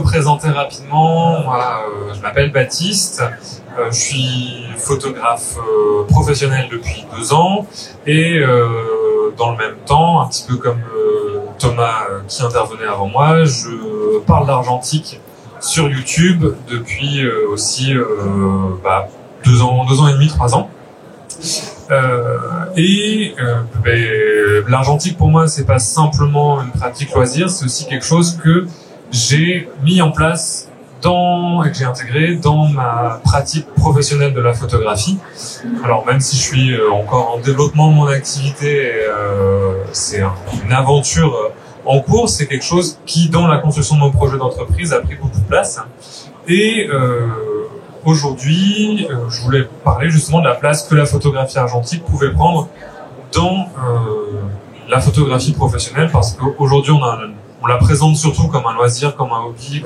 me présenter rapidement, moi, je m'appelle Baptiste, je suis photographe professionnel depuis 2 ans et dans le même temps, un petit peu comme Thomas qui intervenait avant moi, je parle d'argentique sur YouTube depuis aussi 2 ans et demi, 3 ans. L'argentique pour moi c'est pas simplement une pratique loisir, c'est aussi quelque chose que j'ai mis en place et que j'ai intégré dans ma pratique professionnelle de la photographie. Alors même si je suis encore en développement de mon activité, c'est une aventure en cours, c'est quelque chose qui dans la construction de mon projet d'entreprise a pris beaucoup de place. Et aujourd'hui, je voulais parler justement de la place que la photographie argentique pouvait prendre dans la photographie professionnelle, parce qu'aujourd'hui on la présente surtout comme un loisir, comme un hobby,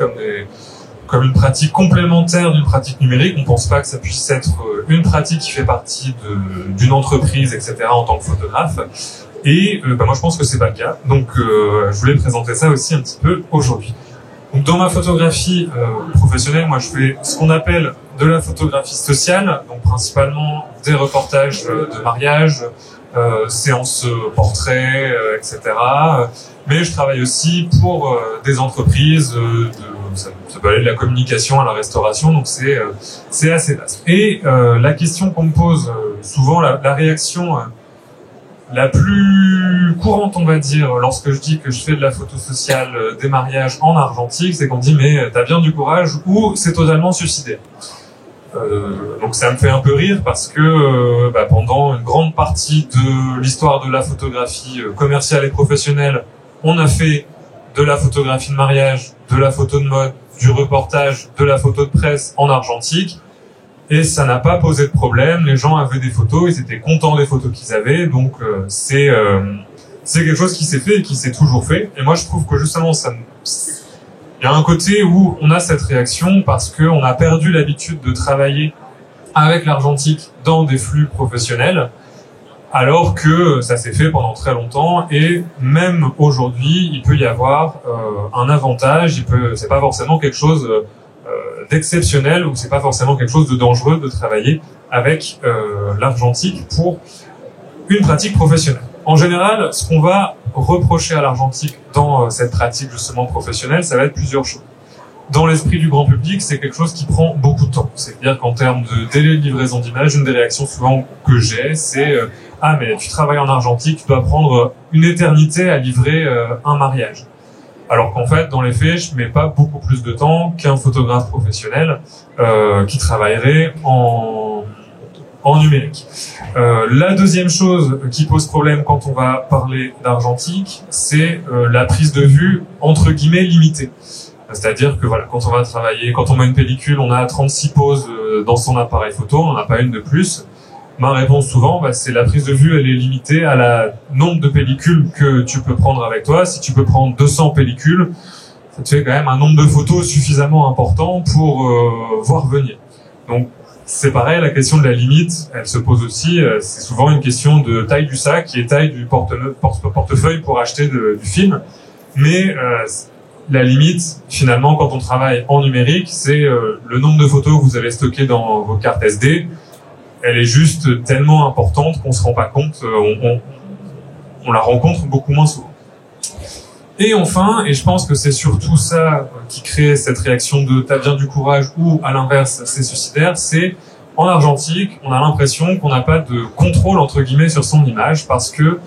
comme une pratique complémentaire d'une pratique numérique. On ne pense pas que ça puisse être une pratique qui fait partie d'une entreprise, etc. en tant que photographe. Et moi je pense que c'est pas le cas. Donc je voulais présenter ça aussi un petit peu aujourd'hui. Donc dans ma photographie professionnelle, moi je fais ce qu'on appelle de la photographie sociale, donc principalement des reportages de mariage, séances portraits, etc. Mais je travaille aussi pour des entreprises, ça peut aller de la communication à la restauration, donc c'est assez vaste. Et la question qu'on me pose souvent, la réaction la plus courante, on va dire, lorsque je dis que je fais de la photo sociale des mariages en argentique, c'est qu'on me dit mais t'as bien du courage ou c'est totalement suicidaire. Donc ça me fait un peu rire parce que pendant une grande partie de l'histoire de la photographie commerciale et professionnelle, on a fait de la photographie de mariage, de la photo de mode, du reportage, de la photo de presse en argentique. Et ça n'a pas posé de problème, les gens avaient des photos, ils étaient contents des photos qu'ils avaient, donc c'est quelque chose qui s'est fait et qui s'est toujours fait. Et moi je trouve que justement il y a un côté où on a cette réaction parce qu'on a perdu l'habitude de travailler avec l'argentique dans des flux professionnels, alors que ça s'est fait pendant très longtemps, et même aujourd'hui il peut y avoir un avantage, c'est pas forcément quelque chose d'exceptionnel, ou c'est pas forcément quelque chose de dangereux de travailler avec l'argentique pour une pratique professionnelle. En général, ce qu'on va reprocher à l'argentique dans cette pratique justement professionnelle, ça va être plusieurs choses. Dans l'esprit du grand public, c'est quelque chose qui prend beaucoup de temps. C'est-à-dire qu'en termes de délai de livraison d'images, une des réactions souvent que j'ai, c'est ah mais tu travailles en argentique, tu dois prendre une éternité à livrer un mariage. Alors qu'en fait, dans les faits, je mets pas beaucoup plus de temps qu'un photographe professionnel qui travaillerait en numérique. La deuxième chose qui pose problème quand on va parler d'argentique, c'est la prise de vue entre guillemets limitée. C'est-à-dire que voilà, quand on va travailler, quand on met une pellicule, on a 36 poses dans son appareil photo, on n'en a pas une de plus. Ma réponse souvent, c'est la prise de vue, elle est limitée à la nombre de pellicules que tu peux prendre avec toi. Si tu peux prendre 200 pellicules, ça te fait quand même un nombre de photos suffisamment important pour voir venir. Donc c'est pareil, la question de la limite, elle se pose aussi. C'est souvent une question de taille du sac et taille du portefeuille pour acheter du film. Mais la limite, finalement, quand on travaille en numérique, c'est le nombre de photos que vous avez stockées dans vos cartes SD. Elle est juste tellement importante qu'on se rend pas compte, on la rencontre beaucoup moins souvent. Et enfin, et je pense que c'est surtout ça qui crée cette réaction de t'as bien du courage ou à l'inverse c'est suicidaire, c'est en argentique, on a l'impression qu'on n'a pas de contrôle entre guillemets sur son image parce que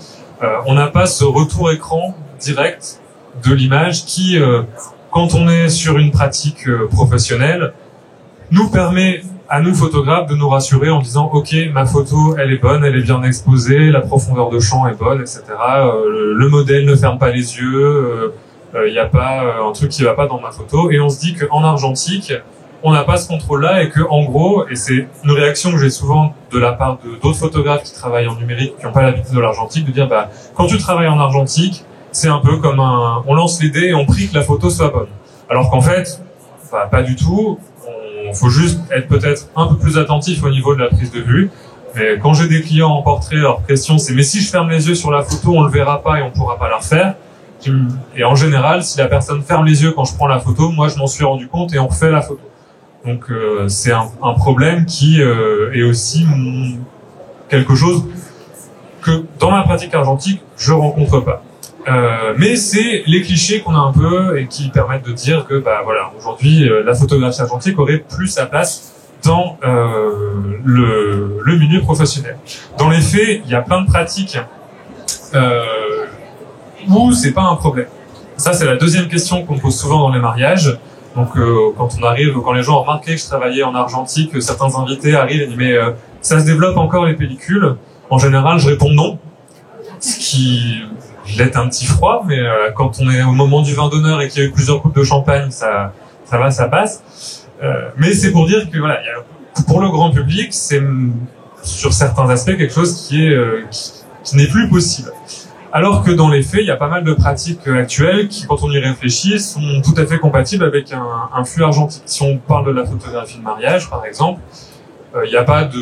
on n'a pas ce retour écran direct de l'image qui, quand on est sur une pratique professionnelle, nous permet à nous photographes de nous rassurer en disant ok, ma photo elle est bonne, elle est bien exposée, la profondeur de champ est bonne, etc. Le modèle ne ferme pas les yeux, il n'y a pas un truc qui va pas dans ma photo, et on se dit qu'en argentique on n'a pas ce contrôle-là et que en gros, et c'est une réaction que j'ai souvent de la part de d'autres photographes qui travaillent en numérique, qui n'ont pas l'habitude de l'argentique, de dire quand tu travailles en argentique, c'est un peu comme on lance les dés et on prie que la photo soit bonne. Alors qu'en fait, pas du tout. Il faut juste être peut-être un peu plus attentif au niveau de la prise de vue. Mais quand j'ai des clients en portrait, leur question c'est mais si je ferme les yeux sur la photo, on le verra pas et on pourra pas la refaire. Et en général, si la personne ferme les yeux quand je prends la photo, moi je m'en suis rendu compte et on refait la photo. Donc c'est un problème qui est aussi quelque chose que dans ma pratique argentique, je rencontre pas. Mais c'est les clichés qu'on a un peu et qui permettent de dire que bah voilà, aujourd'hui la photographie argentique aurait plus sa place dans le milieu professionnel. Dans les faits, il y a plein de pratiques où c'est pas un problème. Ça, c'est la deuxième question qu'on me pose souvent dans les mariages. Donc, quand les gens ont remarqué que je travaillais en argentique, certains invités arrivent et disent mais ça se développe encore les pellicules. En général, je réponds non, ce qui jette un petit froid, mais quand on est au moment du vin d'honneur et qu'il y a eu plusieurs coupes de champagne, ça va, ça passe. Mais c'est pour dire que voilà, pour le grand public, c'est sur certains aspects quelque chose qui n'est plus possible. Alors que dans les faits, il y a pas mal de pratiques actuelles qui, quand on y réfléchit, sont tout à fait compatibles avec un flux argentique. Si on parle de la photographie de mariage, par exemple, il n'y a pas de...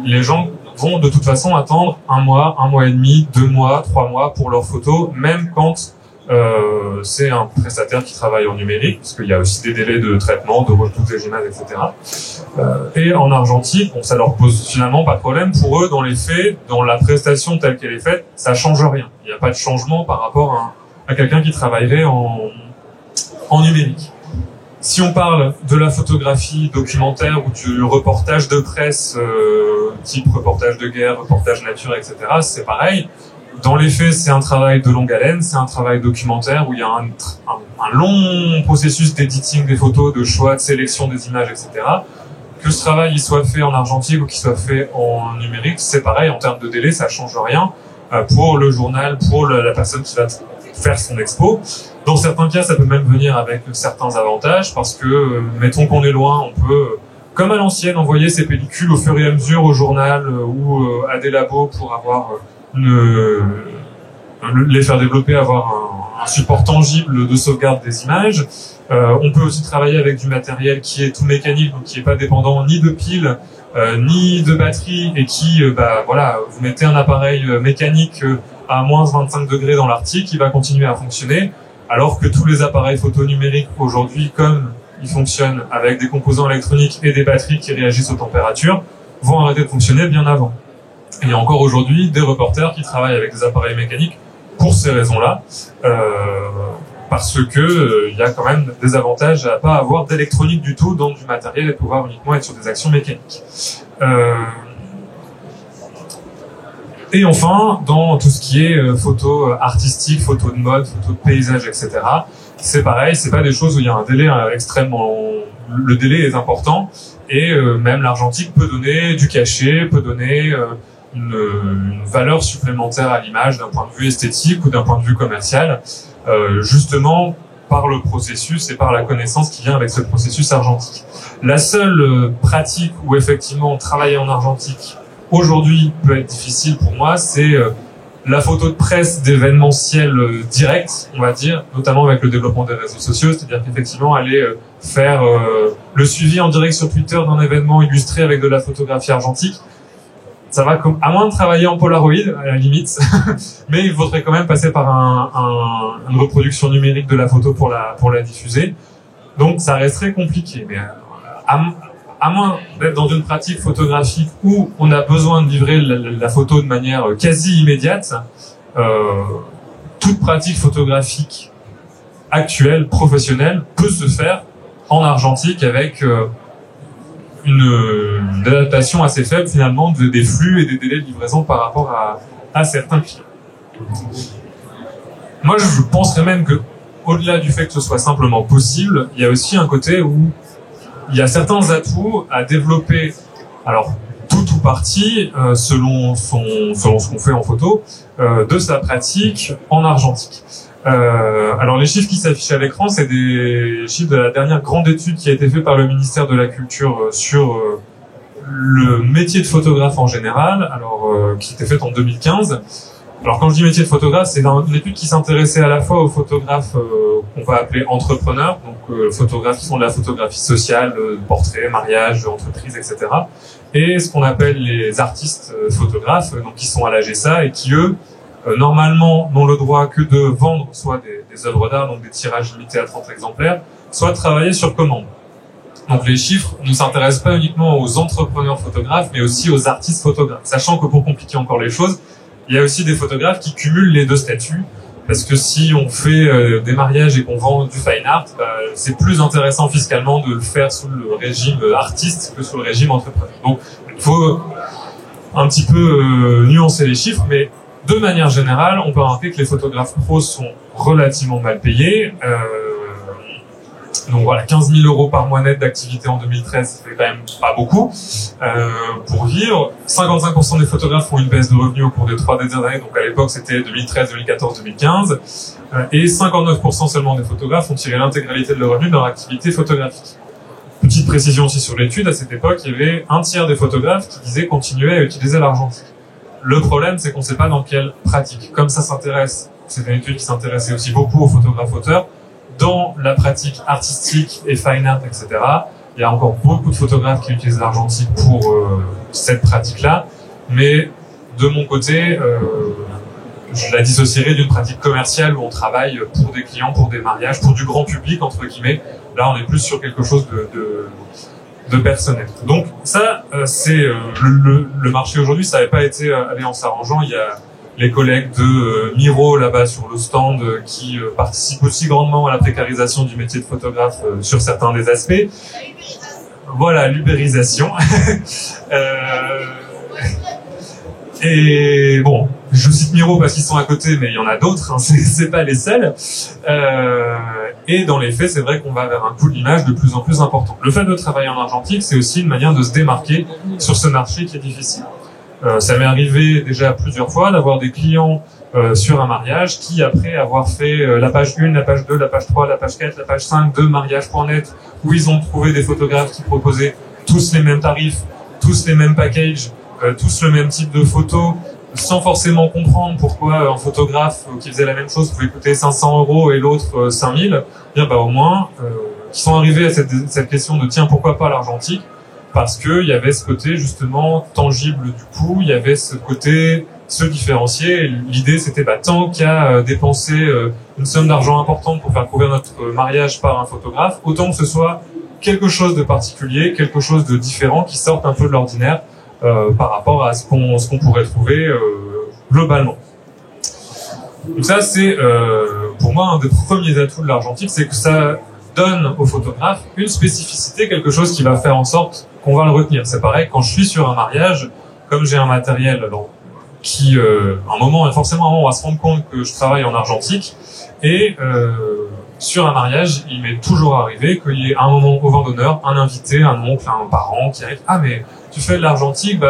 Les gens vont de toute façon attendre 1 mois et demi, 2 mois, 3 mois pour leurs photos, même quand c'est un prestataire qui travaille en numérique, parce qu'il y a aussi des délais de traitement, de retouche des images, etc. Et en argentique, bon, ça leur pose finalement pas de problème. Pour eux, dans les faits, dans la prestation telle qu'elle est faite, ça change rien. Il n'y a pas de changement par rapport à quelqu'un qui travaillerait en numérique. Si on parle de la photographie documentaire ou du reportage de presse, type reportage de guerre, reportage nature, etc., c'est pareil. Dans les faits, c'est un travail de longue haleine, c'est un travail documentaire où il y a un long processus d'editing des photos, de choix, de sélection des images, etc. Que ce travail il soit fait en argentique ou qu'il soit fait en numérique, c'est pareil, en termes de délai, ça change rien pour le journal, pour la personne qui va faire son expo. Dans certains cas, ça peut même venir avec certains avantages parce que, mettons qu'on est loin, on peut, comme à l'ancienne, envoyer ses pellicules au fur et à mesure au journal ou à des labos pour avoir les faire développer, avoir un support tangible de sauvegarde des images. On peut aussi travailler avec du matériel qui est tout mécanique, donc qui est pas dépendant ni de piles, ni de batterie, et qui, voilà, vous mettez un appareil mécanique à moins 25 degrés dans l'Arctique, il va continuer à fonctionner, alors que tous les appareils photo numériques aujourd'hui, comme ils fonctionnent avec des composants électroniques et des batteries qui réagissent aux températures, vont arrêter de fonctionner bien avant. Et il y a encore aujourd'hui des reporters qui travaillent avec des appareils mécaniques pour ces raisons-là, parce que il y a quand même des avantages à pas avoir d'électronique du tout dans du matériel et pouvoir uniquement être sur des actions mécaniques. Et enfin, dans tout ce qui est photo artistique, photo de mode, photo de paysage, etc., c'est pareil, c'est pas des choses où il y a un délai extrêmement... Le délai est important, et même l'argentique peut donner du cachet, peut donner une valeur supplémentaire à l'image d'un point de vue esthétique ou d'un point de vue commercial, justement par le processus et par la connaissance qui vient avec ce processus argentique. La seule pratique où effectivement travailler en argentique aujourd'hui peut être difficile pour moi, c'est la photo de presse d'événementiel direct, on va dire, notamment avec le développement des réseaux sociaux, c'est-à-dire qu'effectivement aller faire le suivi en direct sur Twitter d'un événement illustré avec de la photographie argentique, ça va comme, à moins de travailler en Polaroid, à la limite, mais il faudrait quand même passer par une reproduction numérique de la photo pour la diffuser. Donc ça resterait compliqué, mais à moins d'être dans une pratique photographique où on a besoin de livrer la photo de manière quasi immédiate, toute pratique photographique actuelle, professionnelle, peut se faire en argentique avec une adaptation assez faible finalement des flux et des délais de livraison par rapport à certains clients. Moi, je penserais même que, au-delà du fait que ce soit simplement possible, il y a aussi un côté où il y a certains atouts à développer, alors tout ou partie, selon ce qu'on fait en photo, de sa pratique en argentique. Alors les chiffres qui s'affichent à l'écran, c'est des chiffres de la dernière grande étude qui a été faite par le ministère de la Culture sur le métier de photographe en général, alors qui était faite en 2015. Alors quand je dis métier de photographe, c'est une étude qui s'intéressait à la fois aux photographes qu'on va appeler entrepreneurs, donc photographes qui font de la photographie sociale, portraits, mariage, entreprises, etc. Et ce qu'on appelle les artistes photographes, donc qui sont à la GSA et qui eux normalement n'ont le droit que de vendre soit des œuvres d'art, donc des tirages limités à 30 exemplaires, soit de travailler sur commande. Donc les chiffres ne s'intéressent pas uniquement aux entrepreneurs photographes, mais aussi aux artistes photographes. Sachant que pour compliquer encore les choses, il y a aussi des photographes qui cumulent les deux statuts, parce que si on fait des mariages et qu'on vend du fine art, c'est plus intéressant fiscalement de le faire sous le régime artiste que sous le régime entrepreneur. Donc il faut un petit peu nuancer les chiffres, mais de manière générale, on peut remarquer que les photographes pros sont relativement mal payés. Donc voilà, 15 000 € par mois net d'activité en 2013, c'est quand même pas beaucoup pour vivre. 55% des photographes ont une baisse de revenus au cours des 3 dernières années, donc à l'époque c'était 2013, 2014, 2015. Et 59% seulement des photographes ont tiré l'intégralité de leur revenu dans leur activité photographique. Petite précision aussi sur l'étude, à cette époque, il y avait un tiers des photographes qui disaient continuer à utiliser l'argentique. Le problème, c'est qu'on ne sait pas dans quelle pratique. Comme ça s'intéresse, c'est une étude qui s'intéressait aussi beaucoup aux photographes auteurs, dans la pratique artistique et fine art, etc., il y a encore beaucoup de photographes qui utilisent l'argentique pour cette pratique-là, mais de mon côté, je la dissocierais d'une pratique commerciale où on travaille pour des clients, pour des mariages, pour du grand public, entre guillemets. Là, on est plus sur quelque chose de personnel. Donc ça, c'est le marché aujourd'hui, ça n'avait pas été allé en s'arrangeant. Il y a les collègues de Miro là-bas sur le stand qui participent aussi grandement à la précarisation du métier de photographe sur certains des aspects. Voilà, l'ubérisation. Et bon, je cite Miro parce qu'ils sont à côté, mais il y en a d'autres, hein, c'est pas les seuls. Et dans les faits, c'est vrai qu'on va vers un coût de l'image de plus en plus important. Le fait de travailler en argentique, c'est aussi une manière de se démarquer sur ce marché qui est difficile. Ça m'est arrivé déjà plusieurs fois d'avoir des clients sur un mariage qui, après avoir fait la page 1, la page 2, la page 3, la page 4, la page 5 de mariage.net, où ils ont trouvé des photographes qui proposaient tous les mêmes tarifs, tous les mêmes packages, tous le même type de photos, sans forcément comprendre pourquoi un photographe qui faisait la même chose pouvait coûter 500 € et l'autre 5000, bien au moins, qui sont arrivés à cette question de tiens, pourquoi pas l'argentique? Parce que il y avait ce côté justement tangible du coût, il y avait ce côté se différencier. Et l'idée c'était tant qu'à dépenser une somme d'argent importante pour faire couvrir notre mariage par un photographe, autant que ce soit quelque chose de particulier, quelque chose de différent qui sorte un peu de l'ordinaire par rapport à ce qu'on pourrait trouver globalement. Donc ça c'est pour moi un des premiers atouts de l'argentique, c'est que ça donne au photographe une spécificité, quelque chose qui va faire en sorte qu'on va le retenir. C'est pareil, quand je suis sur un mariage, comme j'ai un matériel qui, forcément, on va se rendre compte que je travaille en argentique, et sur un mariage, il m'est toujours arrivé qu'il y ait un moment au vent d'honneur, un invité, un oncle, un parent qui arrive, ah mais tu fais de l'argentique,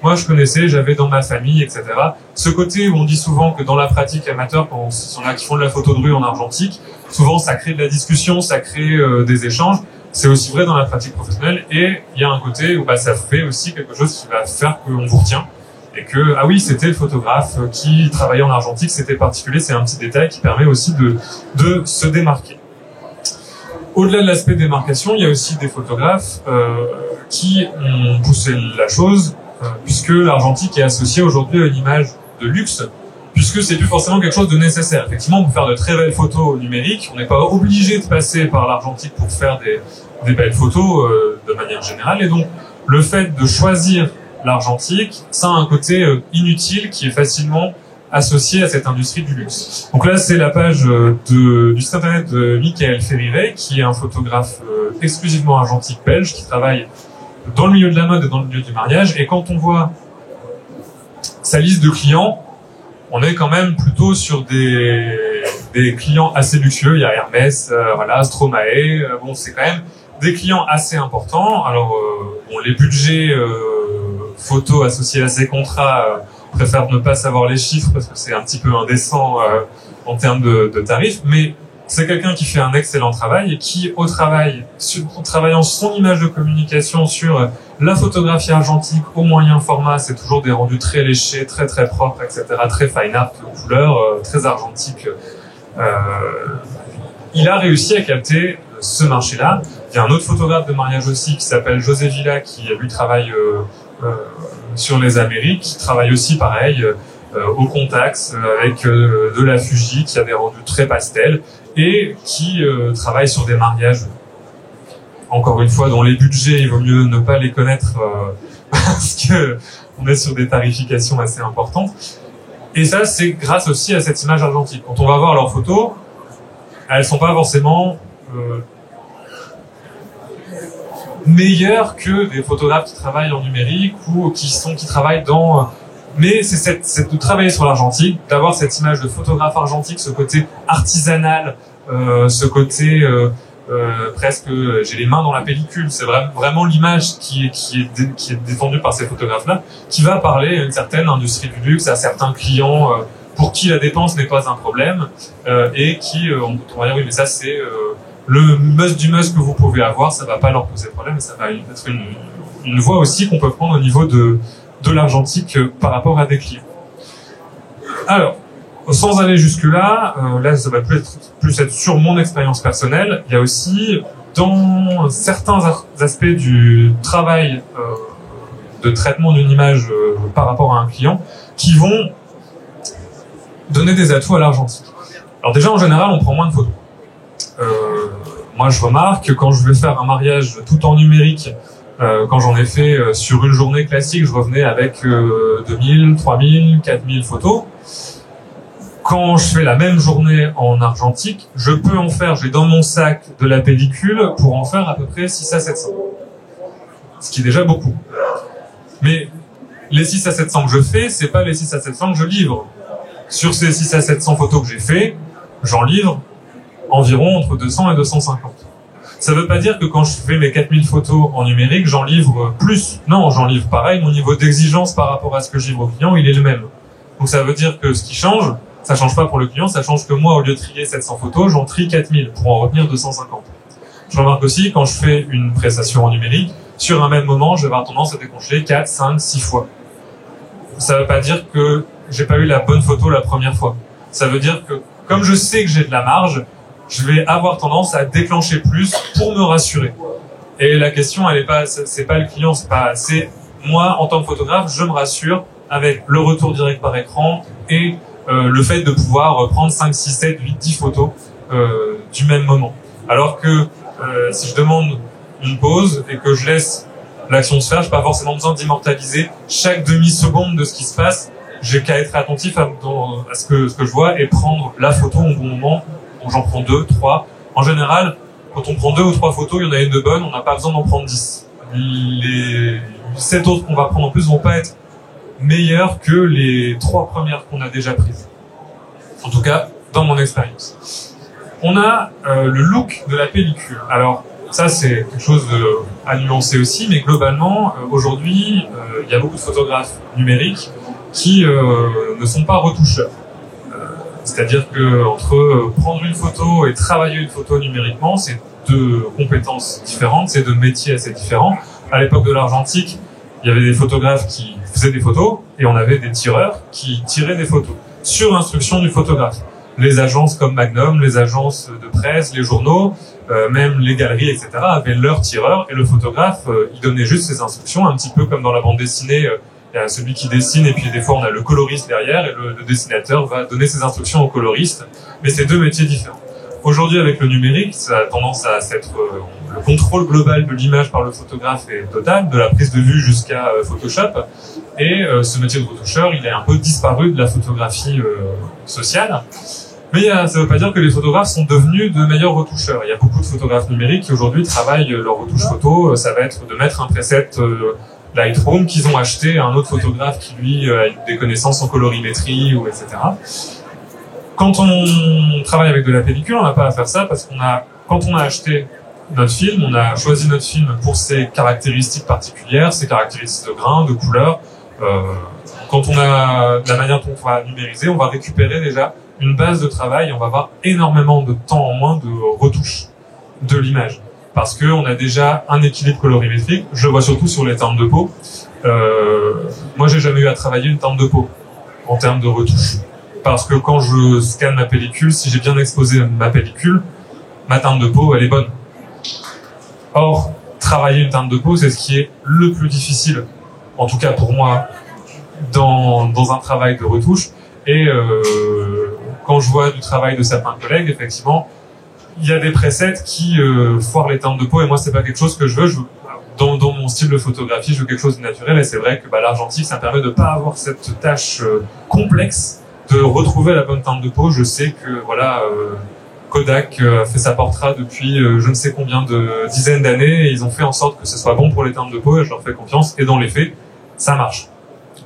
moi je connaissais, j'avais dans ma famille, etc. Ce côté où on dit souvent que dans la pratique amateur, quand on a qui font de la photo de rue en argentique, souvent ça crée de la discussion, ça crée des échanges. C'est aussi vrai dans la pratique professionnelle, et il y a un côté où ça fait aussi quelque chose qui va faire qu'on vous retient, et que ah oui, c'était le photographe qui travaillait en argentique, c'était particulier, c'est un petit détail qui permet aussi de se démarquer. Au-delà de l'aspect démarcation, il y a aussi des photographes qui ont poussé la chose, puisque l'argentique est associé aujourd'hui à une image de luxe, puisque c'est plus forcément quelque chose de nécessaire. Effectivement, pour faire de très belles photos numériques, on n'est pas obligé de passer par l'argentique pour faire des belles photos de manière générale, et donc le fait de choisir l'argentique, ça a un côté inutile qui est facilement associé à cette industrie du luxe. Donc là, c'est la page du site internet de Michael Ferriret, qui est un photographe exclusivement argentique belge, qui travaille dans le milieu de la mode et dans le milieu du mariage, et quand on voit sa liste de clients, on est quand même plutôt sur des clients assez luxueux. Il y a Hermès, Stromae, c'est quand même des clients assez importants. Alors, les budgets photos associés à ces contrats préfèrent ne pas savoir les chiffres parce que c'est un petit peu indécent en termes de tarifs, mais c'est quelqu'un qui fait un excellent travail et qui, en travaillant son image de communication sur la photographie argentique au moyen format, c'est toujours des rendus très léchés, très très propres, etc., très fine art, couleurs, très argentiques. Il a réussi à capter ce marché-là. Il y a un autre photographe de mariage aussi qui s'appelle José Villa, qui lui travaille sur les Amériques, qui travaille aussi pareil. au Contax, avec de la Fuji qui a des rendus très pastels et qui travaille sur des mariages, encore une fois, dont les budgets, il vaut mieux ne pas les connaître parce que on est sur des tarifications assez importantes. Et ça, c'est grâce aussi à cette image argentique. Quand on va voir leurs photos, elles sont pas forcément meilleures que des photographes qui travaillent en numérique ou qui travaillent dans... Mais c'est de travailler sur l'argentique, d'avoir cette image de photographe argentique, ce côté artisanal, ce côté presque j'ai les mains dans la pellicule. C'est vraiment l'image qui est défendue par ces photographes-là, qui va parler à une certaine industrie du luxe, à certains clients pour qui la dépense n'est pas un problème et qui on va dire oui mais ça c'est le must du must que vous pouvez avoir, ça va pas leur poser problème, et ça va être une voie aussi qu'on peut prendre au niveau de l'argentique par rapport à des clients. Alors, sans aller jusque-là, là ça va plus être sur mon expérience personnelle, il y a aussi dans certains aspects du travail de traitement d'une image par rapport à un client qui vont donner des atouts à l'argentique. Alors déjà en général on prend moins de photos. Moi je remarque que quand je vais faire un mariage tout en numérique, quand j'en ai fait sur une journée classique, je revenais avec 2000, 3000, 4000 photos. Quand je fais la même journée en argentique, je peux en faire, j'ai dans mon sac de la pellicule pour en faire à peu près 6 à 700. Ce qui est déjà beaucoup. Mais les 6 à 700 que je fais, c'est pas les 6 à 700 que je livre. Sur ces 6 à 700 photos que j'ai fait, j'en livre environ entre 200 et 250. Ça veut pas dire que quand je fais mes 4000 photos en numérique, j'en livre plus. Non, j'en livre pareil. Mon niveau d'exigence par rapport à ce que je livre au client, il est le même. Donc ça veut dire que ce qui change, ça change pas pour le client, ça change que moi, au lieu de trier 700 photos, j'en trie 4000 pour en retenir 250. Je remarque aussi, quand je fais une prestation en numérique, sur un même moment, je vais avoir tendance à décongeler 4, 5, 6 fois. Ça veut pas dire que j'ai pas eu la bonne photo la première fois. Ça veut dire que, comme je sais que j'ai de la marge, je vais avoir tendance à déclencher plus pour me rassurer. Et la question, elle est pas, c'est pas le client, c'est moi, en tant que photographe, je me rassure avec le retour direct par écran et le fait de pouvoir prendre 5, 6, 7, 8, 10 photos du même moment. Alors que si je demande une pause et que je laisse l'action se faire, j'ai pas forcément besoin d'immortaliser chaque demi-seconde de ce qui se passe. J'ai qu'à être attentif à ce que je vois et prendre la photo au bon moment. Donc j'en prends 2, 3. En général, quand on prend 2 ou 3 photos, il y en a une de bonne, on n'a pas besoin d'en prendre 10. Les 7 autres qu'on va prendre en plus vont pas être meilleures que les 3 premières qu'on a déjà prises. En tout cas, dans mon expérience. On a le look de la pellicule. Alors, ça c'est quelque chose à nuancer aussi, mais globalement, aujourd'hui, il y a beaucoup de photographes numériques qui ne sont pas retoucheurs. C'est-à-dire que entre prendre une photo et travailler une photo numériquement, c'est 2 compétences différentes, c'est 2 métiers assez différents. À l'époque de l'argentique, il y avait des photographes qui faisaient des photos et on avait des tireurs qui tiraient des photos sur instruction du photographe. Les agences comme Magnum, les agences de presse, les journaux, même les galeries, etc. avaient leurs tireurs et le photographe, il donnait juste ses instructions, un petit peu comme dans la bande dessinée. Il y a celui qui dessine et puis des fois on a le coloriste derrière et le dessinateur va donner ses instructions au coloriste. Mais c'est 2 métiers différents. Aujourd'hui avec le numérique, ça a tendance à s'être le contrôle global de l'image par le photographe est total, de la prise de vue jusqu'à Photoshop. Et ce métier de retoucheur, il est un peu disparu de la photographie sociale. Mais ça ne veut pas dire que les photographes sont devenus de meilleurs retoucheurs. Il y a beaucoup de photographes numériques qui aujourd'hui travaillent leur retouche photo. Ça va être de mettre un preset Lightroom qu'ils ont acheté à un autre photographe qui lui a des connaissances en colorimétrie ou etc. Quand on travaille avec de la pellicule, on n'a pas à faire ça parce quand on a acheté notre film, on a choisi notre film pour ses caractéristiques particulières, ses caractéristiques de grain, de couleur. Quand on a la manière dont on va numériser, on va récupérer déjà une base de travail et on va avoir énormément de temps en moins de retouche de l'image. Parce que on a déjà un équilibre colorimétrique. Je le vois surtout sur les teintes de peau. Moi, j'ai jamais eu à travailler une teinte de peau en termes de retouche. Parce que quand je scanne ma pellicule, si j'ai bien exposé ma pellicule, ma teinte de peau, elle est bonne. Or, travailler une teinte de peau, c'est ce qui est le plus difficile, en tout cas pour moi, dans un travail de retouche. Et quand je vois du travail de certains collègues, effectivement, il y a des presets qui foirent les teintes de peau, et moi c'est pas quelque chose que je veux. Dans mon style de photographie, je veux quelque chose de naturel, et c'est vrai que l'argentique, ça me permet de pas avoir cette tâche complexe de retrouver la bonne teinte de peau. Je sais que voilà, Kodak a fait sa portrait depuis je ne sais combien de dizaines d'années, et ils ont fait en sorte que ce soit bon pour les teintes de peau, et je leur fais confiance, et dans les faits, ça marche.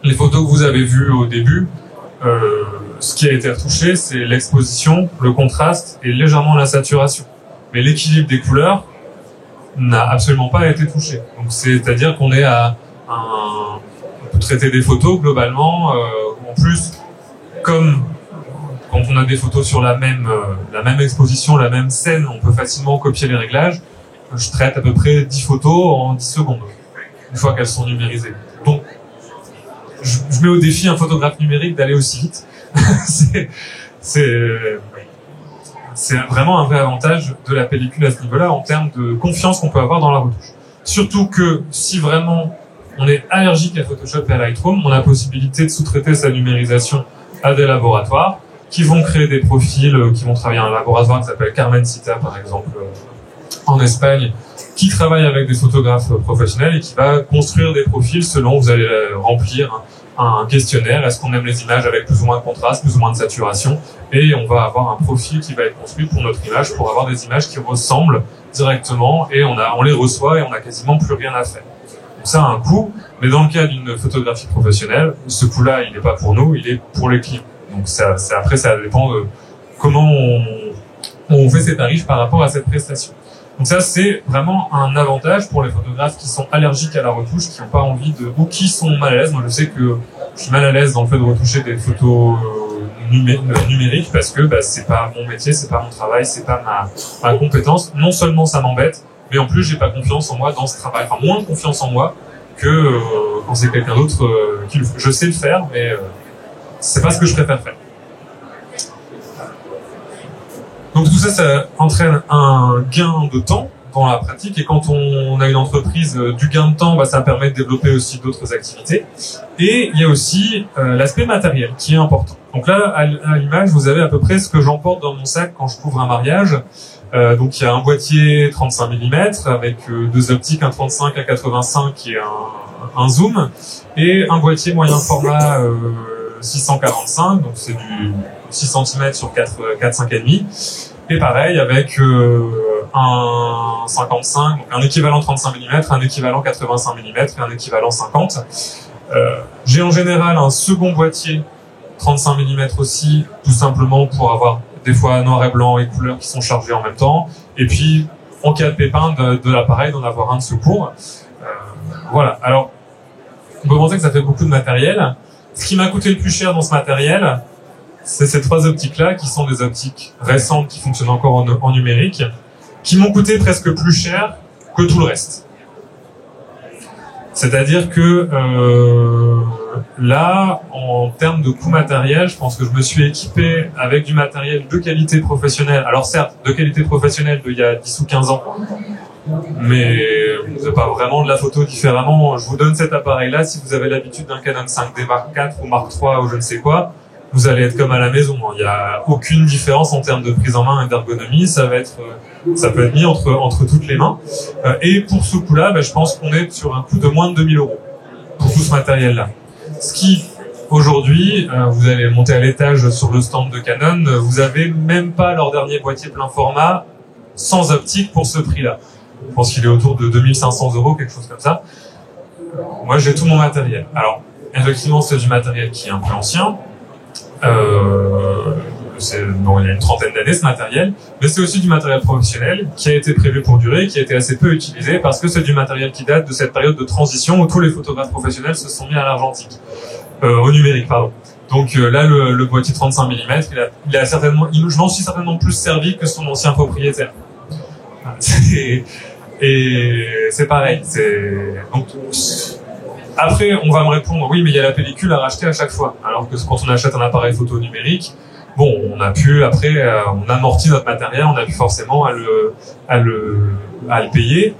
Les photos que vous avez vues au début, ce qui a été retouché, c'est l'exposition, le contraste et légèrement la saturation. Mais l'équilibre des couleurs n'a absolument pas été touché. Donc c'est-à-dire qu'on est à on peut traiter des photos globalement, en plus, comme quand on a des photos sur la même exposition, la même scène, on peut facilement copier les réglages. Je traite à peu près 10 photos en 10 secondes, une fois qu'elles sont numérisées. Donc, je mets au défi un photographe numérique d'aller aussi vite. C'est vraiment un vrai avantage de la pellicule à ce niveau-là en termes de confiance qu'on peut avoir dans la retouche. Surtout que si vraiment on est allergique à Photoshop et à Lightroom, on a la possibilité de sous-traiter sa numérisation à des laboratoires qui vont créer des profils, qui vont travailler à un laboratoire qui s'appelle Carmencita par exemple en Espagne, qui travaille avec des photographes professionnels et qui va construire des profils selon, vous allez remplir un questionnaire, est-ce qu'on aime les images avec plus ou moins de contraste, plus ou moins de saturation, et on va avoir un profil qui va être construit pour notre image, pour avoir des images qui ressemblent directement, et on les reçoit et on n'a quasiment plus rien à faire. Donc ça a un coût, mais dans le cas d'une photographie professionnelle, ce coût-là, il n'est pas pour nous, il est pour les clients. Donc après, ça dépend de comment on fait ses tarifs par rapport à cette prestation. Donc ça, c'est vraiment un avantage pour les photographes qui sont allergiques à la retouche, qui n'ont pas envie ou qui sont mal à l'aise. Moi, je sais que je suis mal à l'aise dans le fait de retoucher des photos numériques parce que c'est pas mon métier, c'est pas mon travail, c'est pas ma compétence. Non seulement ça m'embête, mais en plus, j'ai pas confiance en moi dans ce travail. Enfin, moins de confiance en moi que quand c'est quelqu'un d'autre qui le fait. Je sais le faire, mais c'est pas ce que je préfère faire. Donc tout ça, ça entraîne un gain de temps dans la pratique, et quand on a une entreprise, du gain de temps, ça permet de développer aussi d'autres activités. Et il y a aussi l'aspect matériel qui est important. Donc là, à l'image, vous avez à peu près ce que j'emporte dans mon sac quand je couvre un mariage. Donc il y a un boîtier 35 mm avec deux optiques, un 35, un 85 qui est un zoom, et un boîtier moyen format 645, donc c'est du 6 cm sur 4,5,5. Et pareil avec un 55, donc un équivalent 35 mm, un équivalent 85 mm et un équivalent 50. J'ai en général un second boîtier 35 mm aussi, tout simplement pour avoir des fois noir et blanc et couleurs qui sont chargés en même temps. Et puis, en cas de pépin de l'appareil, d'en avoir un de secours. Voilà. Alors, on peut penser que ça fait beaucoup de matériel. Ce qui m'a coûté le plus cher dans ce matériel, c'est ces trois optiques-là, qui sont des optiques récentes, qui fonctionnent encore en numérique, qui m'ont coûté presque plus cher que tout le reste. C'est-à-dire que là, en termes de coût matériel, je pense que je me suis équipé avec du matériel de qualité professionnelle. Alors certes, de qualité professionnelle d'il y a 10 ou 15 ans, mais vous n'avez pas vraiment de la photo différemment. Je vous donne cet appareil-là, si vous avez l'habitude d'un Canon 5D Mark IV ou Mark III ou je ne sais quoi, vous allez être comme à la maison. Il n'y a aucune différence en termes de prise en main et d'ergonomie. Ça peut être mis entre toutes les mains. Et pour ce coût-là, je pense qu'on est sur un coût de moins de 2000 € pour tout ce matériel-là. Ce qui, aujourd'hui, vous allez monter à l'étage sur le stand de Canon, vous avez même pas leur dernier boîtier plein format sans optique pour ce prix-là. Je pense qu'il est autour de 2500 €, quelque chose comme ça. Moi, j'ai tout mon matériel. Alors, effectivement, c'est du matériel qui est un peu ancien. Il y a une trentaine d'années ce matériel, mais c'est aussi du matériel professionnel qui a été prévu pour durer, qui a été assez peu utilisé parce que c'est du matériel qui date de cette période de transition où tous les photographes professionnels se sont mis à l'argentique, au numérique, pardon. Donc là, le boîtier 35 mm, il a certainement, je m'en suis certainement plus servi que son ancien propriétaire. Et c'est pareil. Donc, après, on va me répondre, oui, mais il y a la pellicule à racheter à chaque fois. Alors que quand on achète un appareil photo numérique, bon, on amortit notre matériel, on a pu forcément à le payer.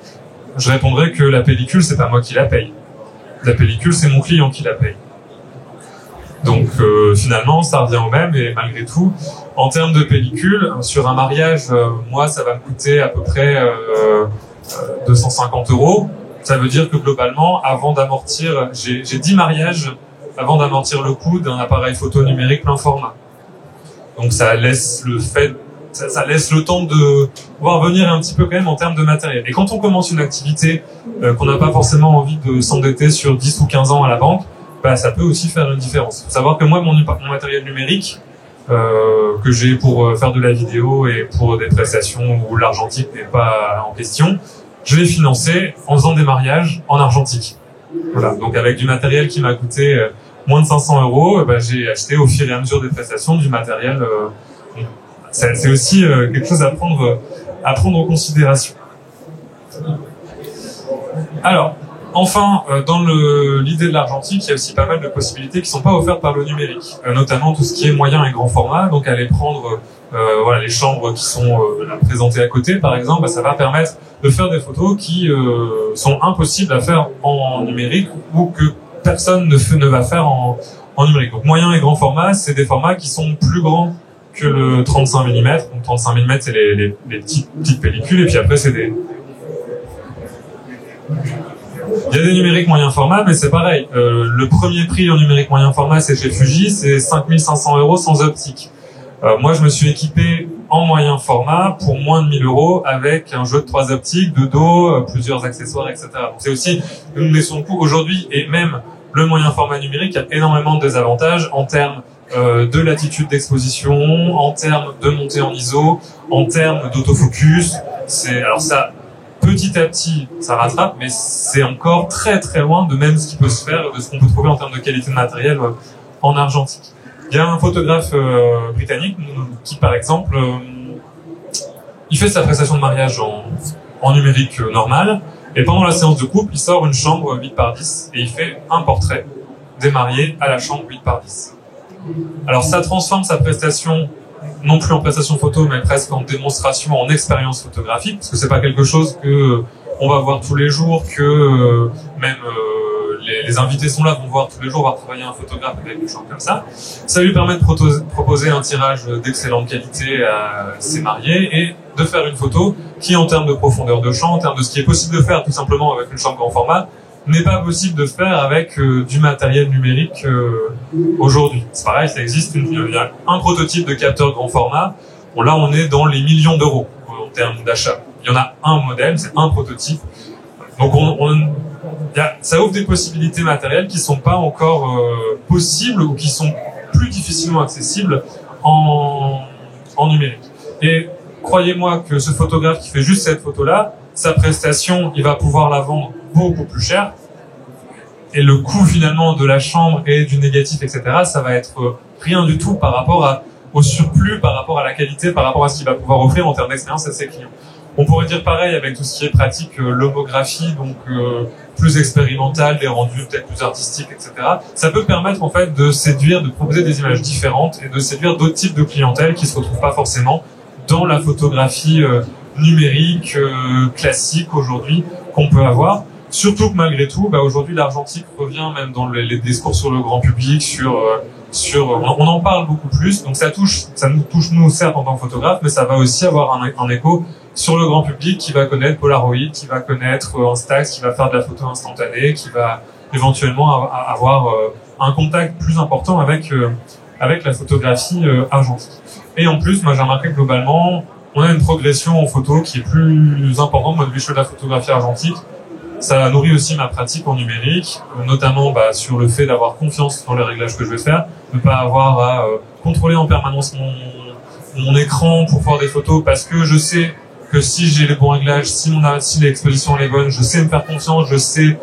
Je répondrai que la pellicule, c'est pas moi qui la paye. La pellicule, c'est mon client qui la paye. Donc finalement, ça revient au même, et malgré tout, en termes de pellicule, sur un mariage, moi, ça va me coûter à peu près 250 €. Ça veut dire que globalement, avant d'amortir, j'ai 10 mariages avant d'amortir le coût d'un appareil photo numérique plein format. Donc ça laisse ça laisse le temps de voir venir un petit peu quand même en termes de matériel. Et quand on commence une activité qu'on n'a pas forcément envie de s'endetter sur 10 ou 15 ans à la banque, bah ça peut aussi faire une différence. Il faut savoir que moi, mon matériel numérique que j'ai pour faire de la vidéo et pour des prestations où l'argentique n'est pas en question, je l'ai financé en faisant des mariages en argentique. Voilà. Donc avec du matériel qui m'a coûté moins de 500 €, bah, j'ai acheté au fur et à mesure des prestations du matériel. C'est aussi quelque chose à prendre en considération. Alors, enfin, dans l'idée de l'argentique, il y a aussi pas mal de possibilités qui sont pas offertes par le numérique, notamment tout ce qui est moyen et grand format. Donc, aller prendre voilà, les chambres qui sont présentées à côté, par exemple, bah, ça va permettre de faire des photos qui sont impossibles à faire en numérique ou que personne ne va faire en numérique. Donc, moyen et grand format, c'est des formats qui sont plus grands que le 35 mm. Donc 35 mm, c'est les petites pellicules, et puis après c'est des... Il y a des numériques moyen format, mais c'est pareil. Le premier prix en numérique moyen format, c'est chez Fuji, c'est 5500 € sans optique. Moi, je me suis équipé en moyen format pour moins de 1000 € avec un jeu de 3 optiques, de dos, plusieurs accessoires, etc. Donc c'est aussi une leçon de coût aujourd'hui, et même le moyen format numérique a énormément de désavantages en termes de latitude d'exposition, en termes de montée en ISO, en termes d'autofocus. Alors ça, petit à petit, ça rattrape, mais c'est encore très très loin de même ce qui peut se faire, de ce qu'on peut trouver en termes de qualité de matériel en argentique. Il y a un photographe britannique qui, par exemple, il fait sa prestation de mariage en numérique normal, et pendant la séance de couple, il sort une chambre 8x10 et il fait un portrait des mariés à la chambre 8x10. Alors ça transforme sa prestation non plus en prestation photo, mais presque en démonstration, en expérience photographique, parce que c'est pas quelque chose que on va voir tous les jours, que même les invités sont là, vont voir tous les jours, on va travailler un photographe avec une chambre comme ça. Ça lui permet de proposer un tirage d'excellente qualité à ses mariés et de faire une photo qui, en termes de profondeur de champ, en termes de ce qui est possible de faire tout simplement avec une chambre grand format, n'est pas possible de faire avec du matériel numérique aujourd'hui. C'est pareil, ça existe, il y a un prototype de capteur grand format. Bon, là, on est dans les millions d'euros en termes d'achat. Il y en a un modèle, c'est un prototype. Donc, ça ouvre des possibilités matérielles qui sont pas encore possibles ou qui sont plus difficilement accessibles en numérique. Et croyez-moi que ce photographe qui fait juste cette photo-là, sa prestation, il va pouvoir la vendre beaucoup plus cher. Et le coût finalement de la chambre et du négatif, etc., ça va être rien du tout par rapport au surplus, par rapport à la qualité, par rapport à ce qu'il va pouvoir offrir en termes d'expérience à ses clients. On pourrait dire pareil avec tout ce qui est pratique, lomographie, donc plus expérimentale, des rendus peut-être plus artistiques, etc. Ça peut permettre en fait de séduire, de proposer des images différentes et de séduire d'autres types de clientèle qui se retrouvent pas forcément dans la photographie numérique classique aujourd'hui qu'on peut avoir. Surtout que malgré tout, aujourd'hui l'argentique revient même dans les discours sur le grand public, on en parle beaucoup plus. Donc ça nous touche nous certes en tant que photographe, mais ça va aussi avoir un écho sur le grand public qui va connaître Polaroid, qui va connaître Instax, qui va faire de la photo instantanée, qui va éventuellement avoir un contact plus important avec la photographie argentique. Et en plus, moi j'ai remarqué que globalement, on a une progression en photo qui est plus importante. Moi, depuis que je fais de la photographie argentique, ça nourrit aussi ma pratique en numérique, notamment sur le fait d'avoir confiance dans les réglages que je vais faire, de pas avoir à contrôler en permanence mon écran pour faire des photos, parce que je sais que si j'ai les bons réglages, si l'exposition est bonne, je sais me faire confiance, je sais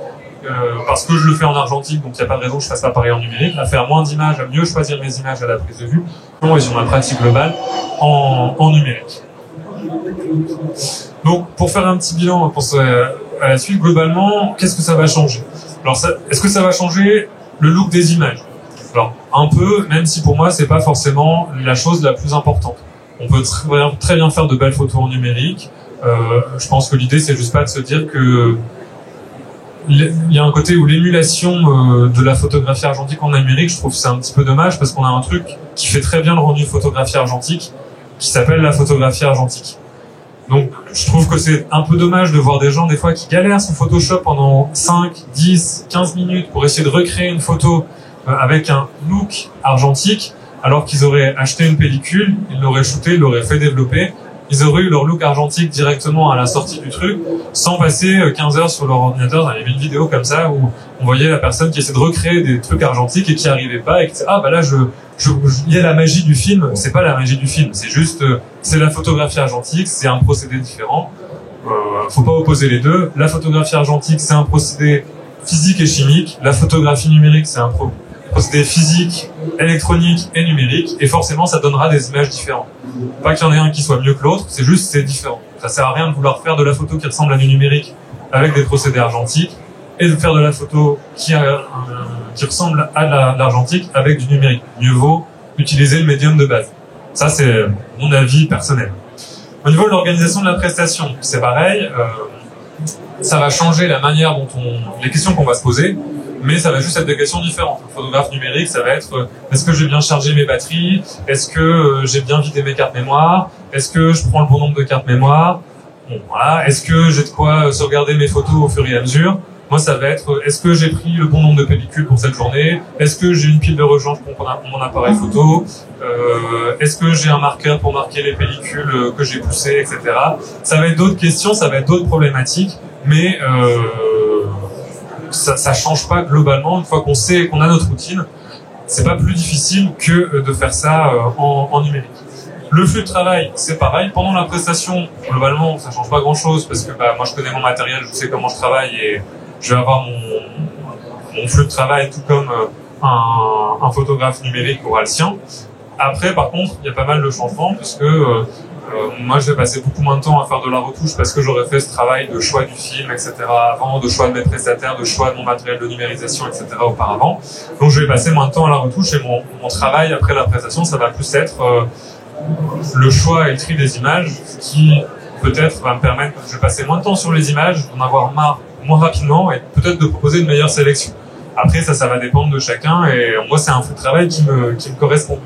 parce que je le fais en argentique, donc il n'y a pas de raison que je fasse pas pareil en numérique, à faire moins d'images, à mieux choisir mes images à la prise de vue, et sur ma pratique globale en numérique. Donc, pour faire un petit bilan à la suite, globalement, qu'est-ce que ça va changer? Alors, est-ce que ça va changer le look des images? Alors, un peu, même si pour moi, c'est pas forcément la chose la plus importante. On peut très bien faire de belles photos en numérique. Je pense que l'idée, c'est juste pas de se dire que il y a un côté où l'émulation de la photographie argentique en numérique, je trouve que c'est un petit peu dommage parce qu'on a un truc qui fait très bien le rendu photographie argentique, qui s'appelle la photographie argentique. Donc, je trouve que c'est un peu dommage de voir des gens, des fois, qui galèrent sur Photoshop pendant 5, 10, 15 minutes pour essayer de recréer une photo avec un look argentique, alors qu'ils auraient acheté une pellicule, ils l'auraient shooté, ils l'auraient fait développer, ils auraient eu leur look argentique directement à la sortie du truc, sans passer 15 heures sur leur ordinateur. Il y avait une vidéo comme ça où on voyait la personne qui essayait de recréer des trucs argentiques et qui arrivait pas, et qui disait, ah bah là, il y a la magie du film. C'est pas la magie du film, c'est juste, c'est la photographie argentique, c'est un procédé différent. Faut pas opposer les deux. La photographie argentique, c'est un procédé physique et chimique. La photographie numérique, c'est un procédé physique, électronique et numérique, et forcément, ça donnera des images différentes. Pas qu'il y en ait un qui soit mieux que l'autre, c'est juste, c'est différent. Ça sert à rien de vouloir faire de la photo qui ressemble à du numérique avec des procédés argentiques, et de faire de la photo qui ressemble à l'argentique avec du numérique. Mieux vaut utiliser le médium de base. Ça, c'est mon avis personnel. Au niveau de l'organisation de la prestation, c'est pareil. Ça va changer la manière dont les questions qu'on va se poser, mais ça va juste être des questions différentes. Un photographe numérique, ça va être est-ce que j'ai bien chargé mes batteries? Est-ce que j'ai bien vidé mes cartes mémoire? Est-ce que je prends le bon nombre de cartes mémoire? Bon, voilà. Est-ce que j'ai de quoi sauvegarder mes photos au fur et à mesure? Moi, ça va être est-ce que j'ai pris le bon nombre de pellicules pour cette journée? Est-ce que j'ai une pile de rechange pour mon appareil photo? Est-ce que j'ai un marqueur pour marquer les pellicules que j'ai poussées, etc. Ça va être d'autres questions, ça va être d'autres problématiques, mais ça change pas globalement. Une fois qu'on sait qu'on a notre routine, c'est pas plus difficile que de faire ça en numérique. Le flux de travail, c'est pareil. Pendant la prestation, globalement, ça change pas grand-chose parce que moi, je connais mon matériel, je sais comment je travaille et je vais avoir mon flux de travail tout comme un photographe numérique aura le sien. Après, par contre, il y a pas mal de changements puisque moi, je vais passer beaucoup moins de temps à faire de la retouche parce que j'aurais fait ce travail de choix du film, etc. avant, de choix de mes prestataires, de choix de mon matériel de numérisation, etc. auparavant. Donc, je vais passer moins de temps à la retouche et mon travail après la prestation, ça va plus être le choix et le tri des images, ce qui peut-être va me permettre, je vais passer moins de temps sur les images, d'en avoir marre moins rapidement et peut-être de proposer une meilleure sélection. Après, ça va dépendre de chacun et moi, c'est un flux de travail qui me correspond.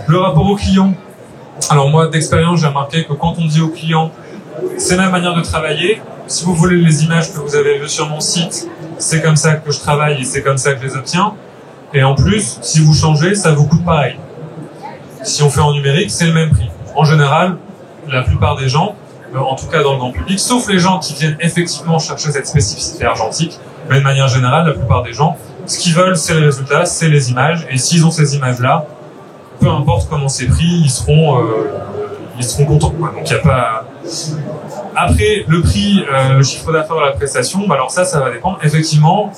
Le rapport au client. Alors moi, d'expérience, j'ai remarqué que quand on dit au client, c'est ma manière de travailler. Si vous voulez les images que vous avez vues sur mon site, c'est comme ça que je travaille et c'est comme ça que je les obtiens. Et en plus, si vous changez, ça vous coûte pareil. Si on fait en numérique, c'est le même prix. En général, la plupart des gens, en tout cas dans le grand public, sauf les gens qui viennent effectivement chercher cette spécificité argentique, mais de manière générale, la plupart des gens, ce qu'ils veulent, c'est le résultat, c'est les images. Et s'ils ont ces images-là, peu importe comment c'est pris, ils seront contents. Donc il y a pas. Après le prix, le chiffre d'affaires de la prestation, alors ça va dépendre. Effectivement,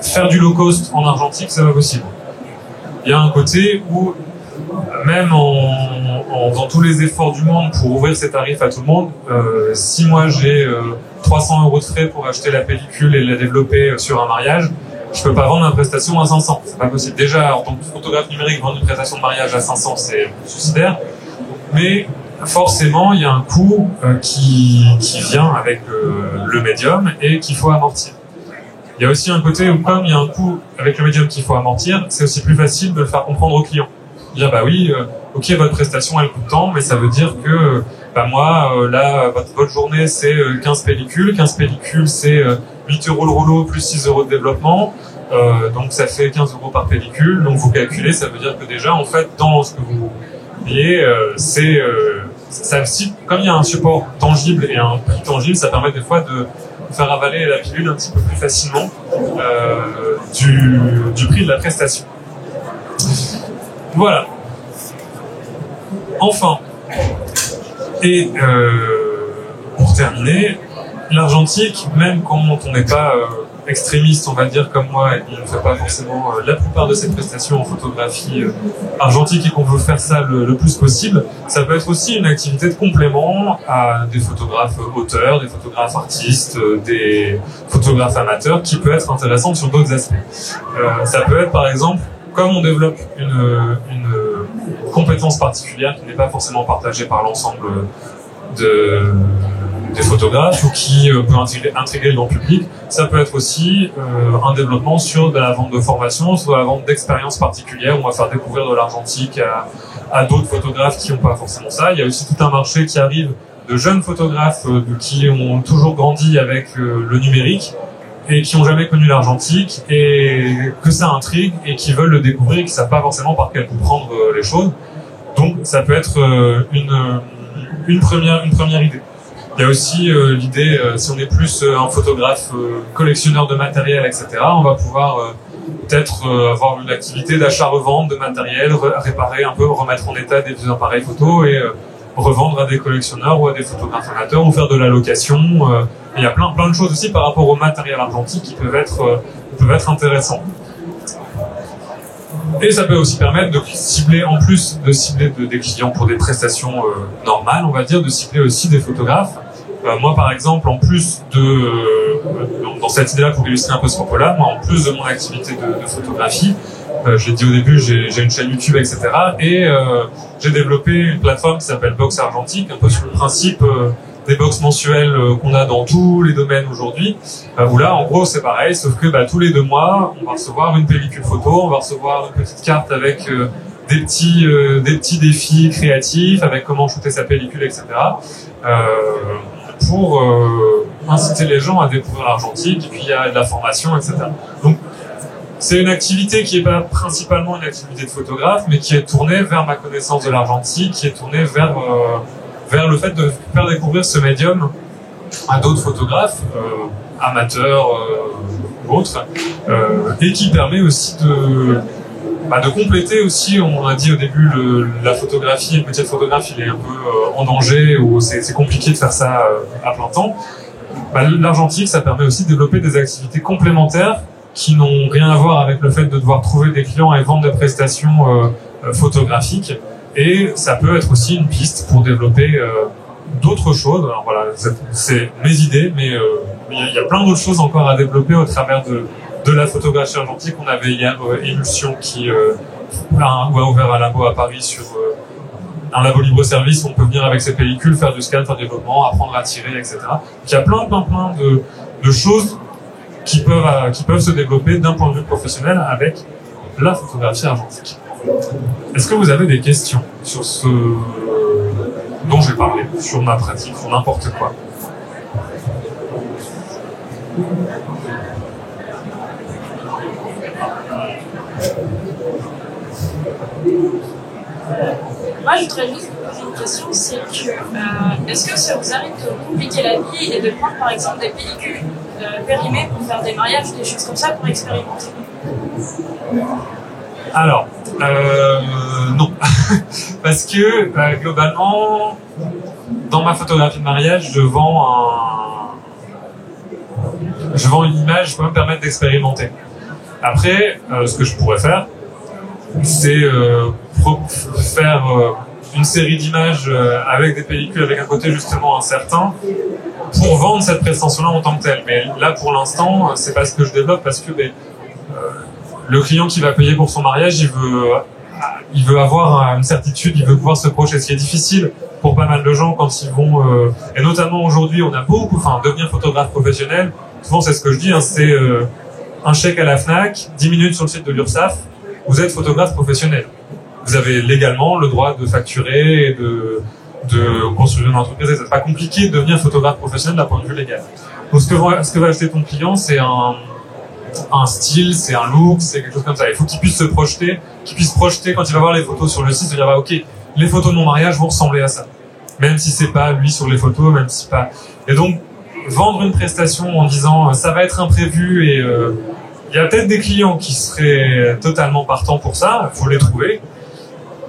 faire du low cost en argentique, c'est pas possible. Il y a un côté où même en faisant tous les efforts du monde pour ouvrir ces tarifs à tout le monde, si moi j'ai 300 € de frais pour acheter la pellicule et la développer sur un mariage, je peux pas vendre ma prestation à 500. C'est pas possible. Déjà, en tant que photographe numérique, vendre une prestation de mariage à 500, c'est suicidaire. Mais forcément, il y a un coût qui vient avec le médium et qu'il faut amortir. Il y a aussi un côté où, comme il y a un coût avec le médium qu'il faut amortir, c'est aussi plus facile de le faire comprendre au client. Dire, bah oui, ok, votre prestation, elle coûte tant, mais ça veut dire que, moi, là, votre journée, c'est 15 pellicules. 15 pellicules, c'est 8 € le rouleau plus 6 € de développement. Donc, ça fait 15 € par pellicule. Donc, vous calculez, ça veut dire que déjà, en fait, dans ce que vous payez, ça aussi, comme il y a un support tangible et un prix tangible, ça permet des fois de faire avaler la pilule un petit peu plus facilement du prix de la prestation. Voilà. Enfin, et pour terminer, l'argentique, même quand on n'est pas extrémiste, on va dire comme moi, et qu'on ne fait pas forcément la plupart de ces prestations en photographie argentique et qu'on veut faire ça le plus possible, ça peut être aussi une activité de complément à des photographes auteurs, des photographes artistes, des photographes amateurs, qui peut être intéressante sur d'autres aspects. Ça peut être par exemple, comme on développe une compétence particulière qui n'est pas forcément partagée par l'ensemble des photographes ou qui peut intégrer le grand public. Ça peut être aussi un développement sur de la vente de formation, sur la vente d'expériences particulières où on va faire découvrir de l'argentique à d'autres photographes qui n'ont pas forcément ça. Il y a aussi tout un marché qui arrive de jeunes photographes qui ont toujours grandi avec le numérique et qui n'ont jamais connu l'argentique et que ça intrigue et qui veulent le découvrir et qui ne savent pas forcément par quel bout prendre les choses. Donc ça peut être une première idée. Il y a aussi l'idée, si on est plus un photographe collectionneur de matériel, etc., on va pouvoir peut-être avoir une activité d'achat-revente de matériel, réparer un peu, remettre en état des vieux appareils photo et revendre à des collectionneurs ou à des photographes amateurs ou faire de la location. Il y a plein de choses aussi par rapport au matériel argentique qui peuvent être intéressants. Et ça peut aussi permettre de cibler, en plus de cibler des clients pour des prestations normales, on va dire, de cibler aussi des photographes. Moi, par exemple, en plus dans cette idée-là, pour illustrer un peu ce propos-là, moi, en plus de mon activité de photographie, je l'ai dit au début, j'ai une chaîne YouTube, etc. Et j'ai développé une plateforme qui s'appelle Box Argentique, un peu sur le principe des box mensuelles qu'on a dans tous les domaines aujourd'hui, où là, en gros, c'est pareil, sauf que tous les 2 mois, on va recevoir une pellicule photo, on va recevoir une petite carte avec des petits défis créatifs, avec comment shooter sa pellicule, etc. Pour inciter les gens à découvrir l'argentique, et puis il y a de la formation, etc. Donc, c'est une activité qui n'est pas principalement une activité de photographe, mais qui est tournée vers ma connaissance de l'argentique, qui est tournée vers le fait de faire découvrir ce médium à d'autres photographes, amateurs ou autres, et qui permet aussi de compléter aussi, on a dit au début, la photographie, le métier de photographe, il est un peu en danger, ou c'est compliqué de faire ça à plein temps. L'argentique, ça permet aussi de développer des activités complémentaires qui n'ont rien à voir avec le fait de devoir trouver des clients et vendre des prestations photographiques. Et ça peut être aussi une piste pour développer d'autres choses. Alors voilà, c'est mes idées, mais il y a plein d'autres choses encore à développer au travers de la photographie argentique. On avait hier Emulsion qui a ouvert un labo à Paris sur un labo libre-service où on peut venir avec ses pellicules, faire du scan, faire du développement, apprendre à tirer, etc. Il y a plein de choses qui peuvent se développer d'un point de vue professionnel avec la photographie argentique. Est-ce que vous avez des questions sur ce dont j'ai parlé, sur ma pratique, sur n'importe quoi? Moi, je voudrais juste vous poser une question, c'est que est-ce que ça vous arrive de compliquer la vie et de prendre par exemple des pellicules périmées pour faire des mariages, des choses comme ça pour expérimenter? Alors, non. Parce que globalement, dans ma photographie de mariage, je vends une image qui peut me permettre d'expérimenter. Après, ce que je pourrais faire, c'est faire une série d'images avec des pellicules avec un côté justement incertain pour vendre cette prestation-là en tant que telle. Mais là, pour l'instant, c'est pas ce que je développe parce que le client qui va payer pour son mariage, il veut avoir une certitude, il veut pouvoir se projeter. Ce qui est difficile pour pas mal de gens quand ils vont, et notamment aujourd'hui, on a devenir photographe professionnel, souvent c'est ce que je dis, c'est un chèque à la FNAC, 10 minutes sur le site de l'URSSAF, vous êtes photographe professionnel. Vous avez légalement le droit de facturer et de construire une entreprise. C'est pas compliqué de devenir photographe professionnel d'un point de vue légal. Donc ce que va acheter ton client, c'est un style, c'est un look, c'est quelque chose comme ça. Il faut qu'il puisse se projeter, quand il va voir les photos sur le site, se dire ok, les photos de mon mariage vont ressembler à ça. Même si c'est pas lui sur les photos, même si pas. Et donc vendre une prestation en disant ça va être imprévu et il y a peut-être des clients qui seraient totalement partants pour ça, faut les trouver.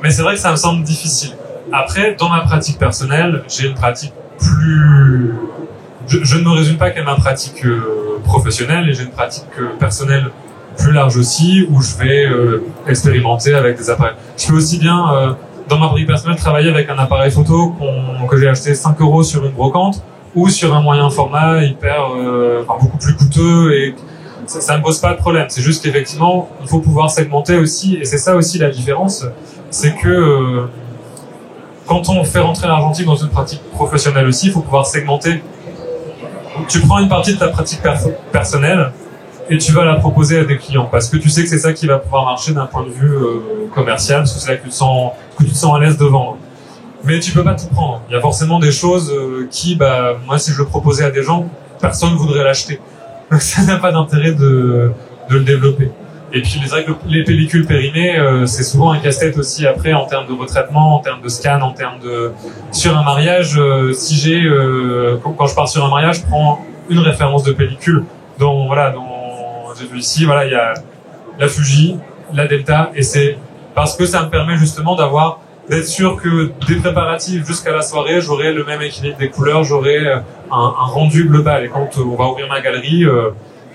Mais c'est vrai que ça me semble difficile. Après, dans ma pratique personnelle, j'ai une pratique plus... Je ne me résume pas qu'à ma pratique professionnelle, et j'ai une pratique personnelle plus large aussi, où je vais expérimenter avec des appareils. Je peux aussi bien, dans ma pratique personnelle, travailler avec un appareil photo que j'ai acheté 5 € sur une brocante, ou sur un moyen format beaucoup plus coûteux, et ça ne pose pas de problème. C'est juste qu'effectivement, il faut pouvoir segmenter aussi, et c'est ça aussi la différence, c'est que quand on fait rentrer l'argentique dans une pratique professionnelle aussi, il faut pouvoir segmenter. Tu prends une partie de ta pratique personnelle et tu vas la proposer à des clients parce que tu sais que c'est ça qui va pouvoir marcher d'un point de vue commercial, parce que c'est là que tu te sens à l'aise de vendre. Mais tu peux pas tout prendre. Il y a forcément des choses qui, moi, si je le proposais à des gens, personne ne voudrait l'acheter. Donc ça n'a pas d'intérêt de le développer. Et puis les pellicules périmées, c'est souvent un casse-tête aussi après en termes de retraitement, en termes de scan, en termes de sur un mariage. Si j'ai quand je pars sur un mariage, je prends une référence de pellicule. J'ai vu ici, voilà, il y a la Fuji, la Delta, et c'est parce que ça me permet justement d'être sûr que des préparatifs jusqu'à la soirée, j'aurai le même équilibre des couleurs, j'aurai un rendu global. Et quand on va ouvrir ma galerie,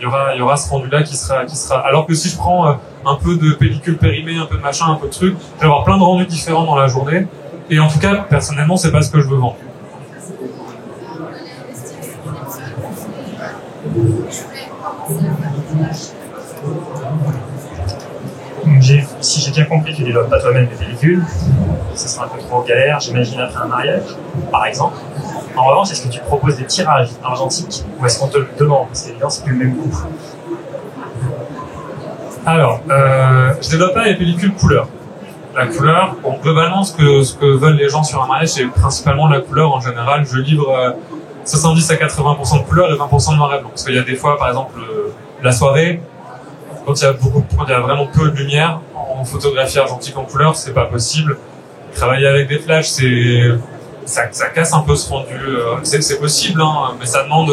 il y aura ce rendu-là qui sera. Alors que si je prends un peu de pellicule périmée, un peu de machin, un peu de truc, je vais avoir plein de rendus différents dans la journée. Et en tout cas, personnellement, c'est pas ce que je veux vendre. Si j'ai bien compris, tu ne développes pas toi-même des pellicules, ce sera un peu trop galère, j'imagine, après un mariage, par exemple. En revanche, est-ce que tu proposes des tirages argentiques ou est-ce qu'on te le demande? Parce qu'évidemment, c'est plus le même coût. Alors, je développe pas les pellicules couleur. La couleur, bon, globalement, ce que veulent les gens sur un mariage, c'est principalement la couleur. En général, je livre 70 à 80% de couleur et 20% de noir et blanc. Parce qu'il y a des fois, par exemple, la soirée, quand il y a vraiment peu de lumière, en photographie argentique en couleur, c'est pas possible. Travailler avec des flashs, ça casse un peu ce rendu. C'est possible, hein, mais ça demande.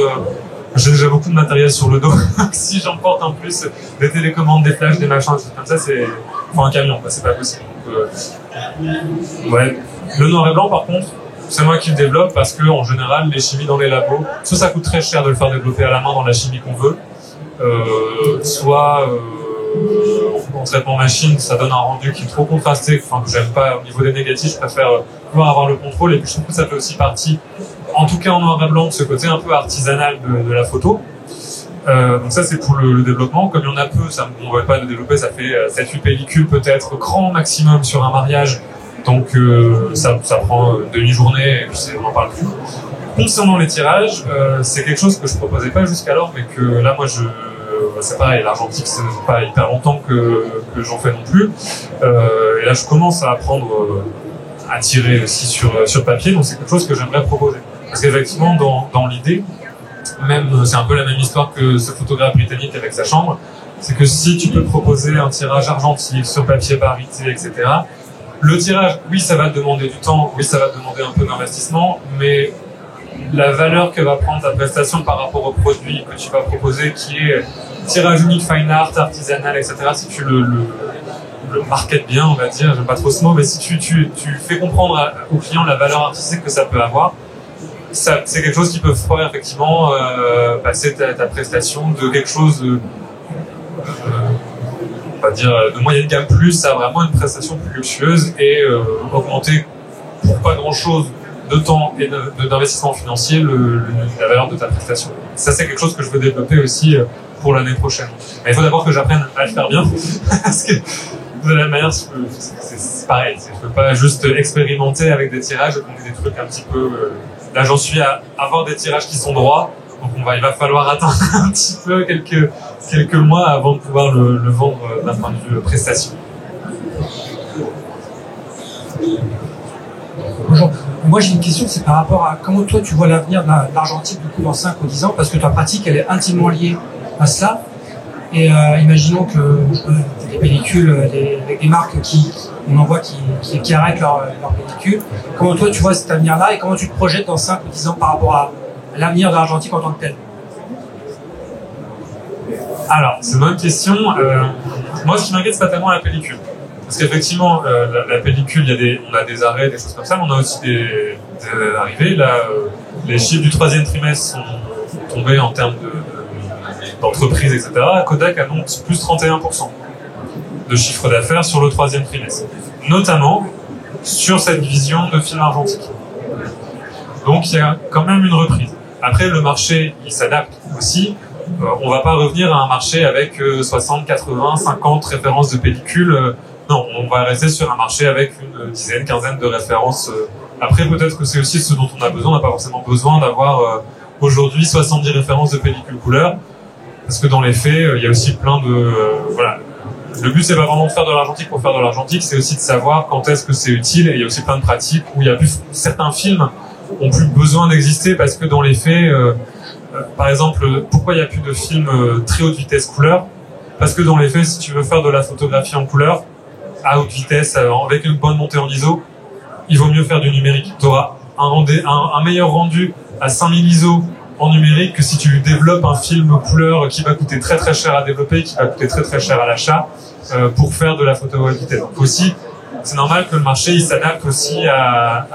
J'ai déjà beaucoup de matériel sur le dos. Si j'en porte en plus, des télécommandes, des flashs, des machins, des choses comme ça, faut un camion, c'est pas possible. Donc, ouais. Le noir et blanc, par contre, c'est moi qui le développe parce que en général, les chimies dans les labos, soit ça coûte très cher de le faire développer à la main dans la chimie qu'on veut, soit en traitement machine, ça donne un rendu qui est trop contrasté, enfin, que j'aime pas. Au niveau des négatifs, je préfère pouvoir avoir le contrôle, et puis je trouve que ça fait aussi partie, en tout cas en noir et blanc, de ce côté un peu artisanal de la photo. Donc ça, c'est pour le développement. Comme il y en a peu, on ne va pas le développer, ça fait 7-8 pellicules peut-être, grand maximum sur un mariage. Donc ça prend demi-journée et puis on n'en parle plus. Concernant les tirages, c'est quelque chose que je proposais pas jusqu'alors, mais que là, moi, c'est pareil, l'argentique, c'est pas hyper longtemps que j'en fais non plus. Et là, je commence à apprendre à tirer aussi sur papier, donc c'est quelque chose que j'aimerais proposer. Parce qu'effectivement, dans l'idée, même, c'est un peu la même histoire que ce photographe britannique avec sa chambre, c'est que si tu peux proposer un tirage argentique sur papier barité, etc., le tirage, oui, ça va te demander du temps, oui, ça va te demander un peu d'investissement, mais la valeur que va prendre ta prestation par rapport au produit que tu vas proposer, qui est tirage unique, fine art, artisanal, etc., si tu le marketes bien, on va dire, j'aime pas trop ce mot, mais si tu fais comprendre au client la valeur artistique que ça peut avoir, c'est quelque chose qui peut faire effectivement passer ta prestation de quelque chose on va dire de moyenne gamme plus à vraiment une prestation plus luxueuse et augmenter pour pas grand chose de temps et d'investissement financier la valeur de ta prestation. Ça, c'est quelque chose que je veux développer aussi pour l'année prochaine. Mais il faut d'abord que j'apprenne à le faire bien parce que de la manière, c'est pareil. Je peux pas juste expérimenter avec des tirages et donner des trucs un petit peu. Là, j'en suis à avoir des tirages qui sont droits. Donc, il va falloir attendre un petit peu quelques mois avant de pouvoir le vendre d'un point de vue prestation. Bonjour. Moi, j'ai une question, c'est par rapport à comment toi tu vois l'avenir de l'argentique du coup dans 5 ou 10 ans, parce que ta pratique, elle est intimement liée à cela. Et imaginons que des pellicules, avec des marques on en voit qui arrêtent leur pellicule. Comment toi tu vois cet avenir-là et comment tu te projettes dans 5 ou 10 ans par rapport à l'avenir de l'argentique en tant que tel? Alors, c'est une bonne question. Moi, ce qui m'inquiète, c'est pas tellement la pellicule. Parce qu'effectivement, la pellicule, on a des arrêts, des choses comme ça, mais on a aussi des arrivées. Là, les chiffres du 3e trimestre sont tombés en termes d'entreprise, etc. Kodak annonce plus 31% de chiffre d'affaires sur le 3e trimestre. Notamment sur cette division de film argentique. Donc, il y a quand même une reprise. Après, le marché, il s'adapte aussi. On va pas revenir à un marché avec 60, 80, 50 références de pellicules. Non, on va rester sur un marché avec une dizaine, quinzaine de références Après, peut-être que c'est aussi ce dont on a besoin. On n'a pas forcément besoin d'avoir aujourd'hui 70 références de pellicule couleur, parce que dans les faits, il y a aussi plein de... voilà. Le but, c'est pas vraiment de faire de l'argentique pour faire de l'argentique, c'est aussi de savoir quand est-ce que c'est utile, et il y a aussi plein de pratiques où il y a plus... certains films ont plus besoin d'exister, parce que dans les faits, par exemple, pourquoi il n'y a plus de films très haute vitesse couleur? Parce que dans les faits, si tu veux faire de la photographie en couleur, à haute vitesse, avec une bonne montée en ISO, il vaut mieux faire du numérique. Tu auras un meilleur rendu à 5000 ISO en numérique que si tu développes un film couleur qui va coûter très très cher à développer, qui va coûter très très cher à l'achat, pour faire de la photo à haute vitesse. Donc aussi, c'est normal que le marché il s'adapte aussi à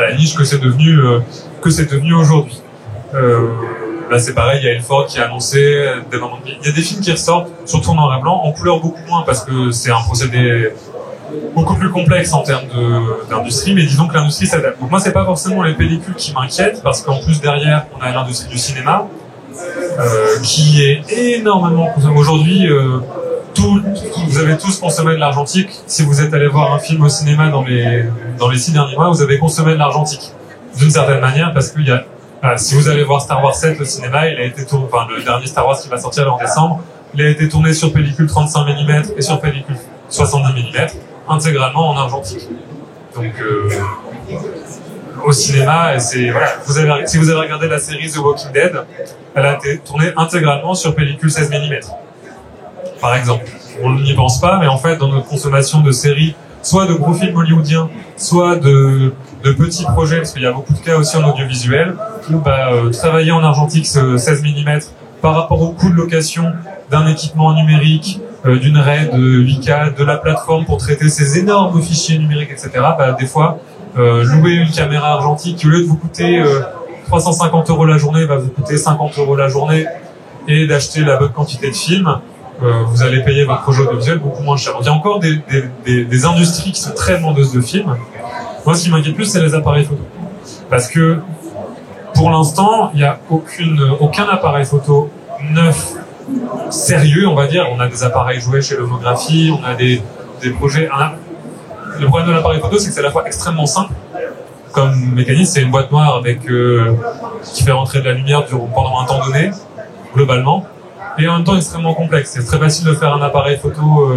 la niche que c'est devenu aujourd'hui. Là c'est pareil, il y a Elford qui a annoncé il y a des films qui ressortent, surtout en noir et blanc, en couleur beaucoup moins parce que c'est un procédé beaucoup plus complexe en termes d'industrie, mais disons que l'industrie s'adapte. Donc moi c'est pas forcément les pellicules qui m'inquiètent, parce qu'en plus derrière on a l'industrie du cinéma qui est énormément consommée. Aujourd'hui vous avez tous consommé de l'argentique. Si vous êtes allé voir un film au cinéma dans les 6 derniers mois, vous avez consommé de l'argentique d'une certaine manière, parce qu'il y a si vous allez voir Star Wars 7 au cinéma, il a été tourné, enfin le dernier Star Wars qui va sortir en décembre, il a été tourné sur pellicule 35 mm et sur pellicule 70 mm, intégralement en argentique. Donc au cinéma, c'est voilà, si vous avez regardé la série The Walking Dead, elle a été tournée intégralement sur pellicule 16 mm. Par exemple, on n'y pense pas, mais en fait, dans notre consommation de séries, soit de gros films hollywoodiens, soit de petits projets, parce qu'il y a beaucoup de cas aussi en audiovisuel, où travailler en argentique 16 mm par rapport au coût de location d'un équipement numérique, d'une RAID, de 8K, de la plateforme pour traiter ces énormes fichiers numériques, etc. Des fois, louer une caméra argentique qui, au lieu de vous coûter 350 € la journée, va vous coûter 50 € la journée, et d'acheter la bonne quantité de films, vous allez payer votre projet audiovisuel beaucoup moins cher. Donc, il y a encore des industries qui sont très demandeuses de films. Moi, ce qui m'inquiète plus, c'est les appareils photo. Parce que, pour l'instant, il n'y a aucun appareil photo neuf, sérieux, on va dire. On a des appareils joués chez Lomographie, on a des projets. Le problème de l'appareil photo, c'est que c'est à la fois extrêmement simple, comme mécanisme, c'est une boîte noire avec qui fait rentrer de la lumière pendant un temps donné, globalement, et en même temps extrêmement complexe. C'est très facile de faire un appareil photo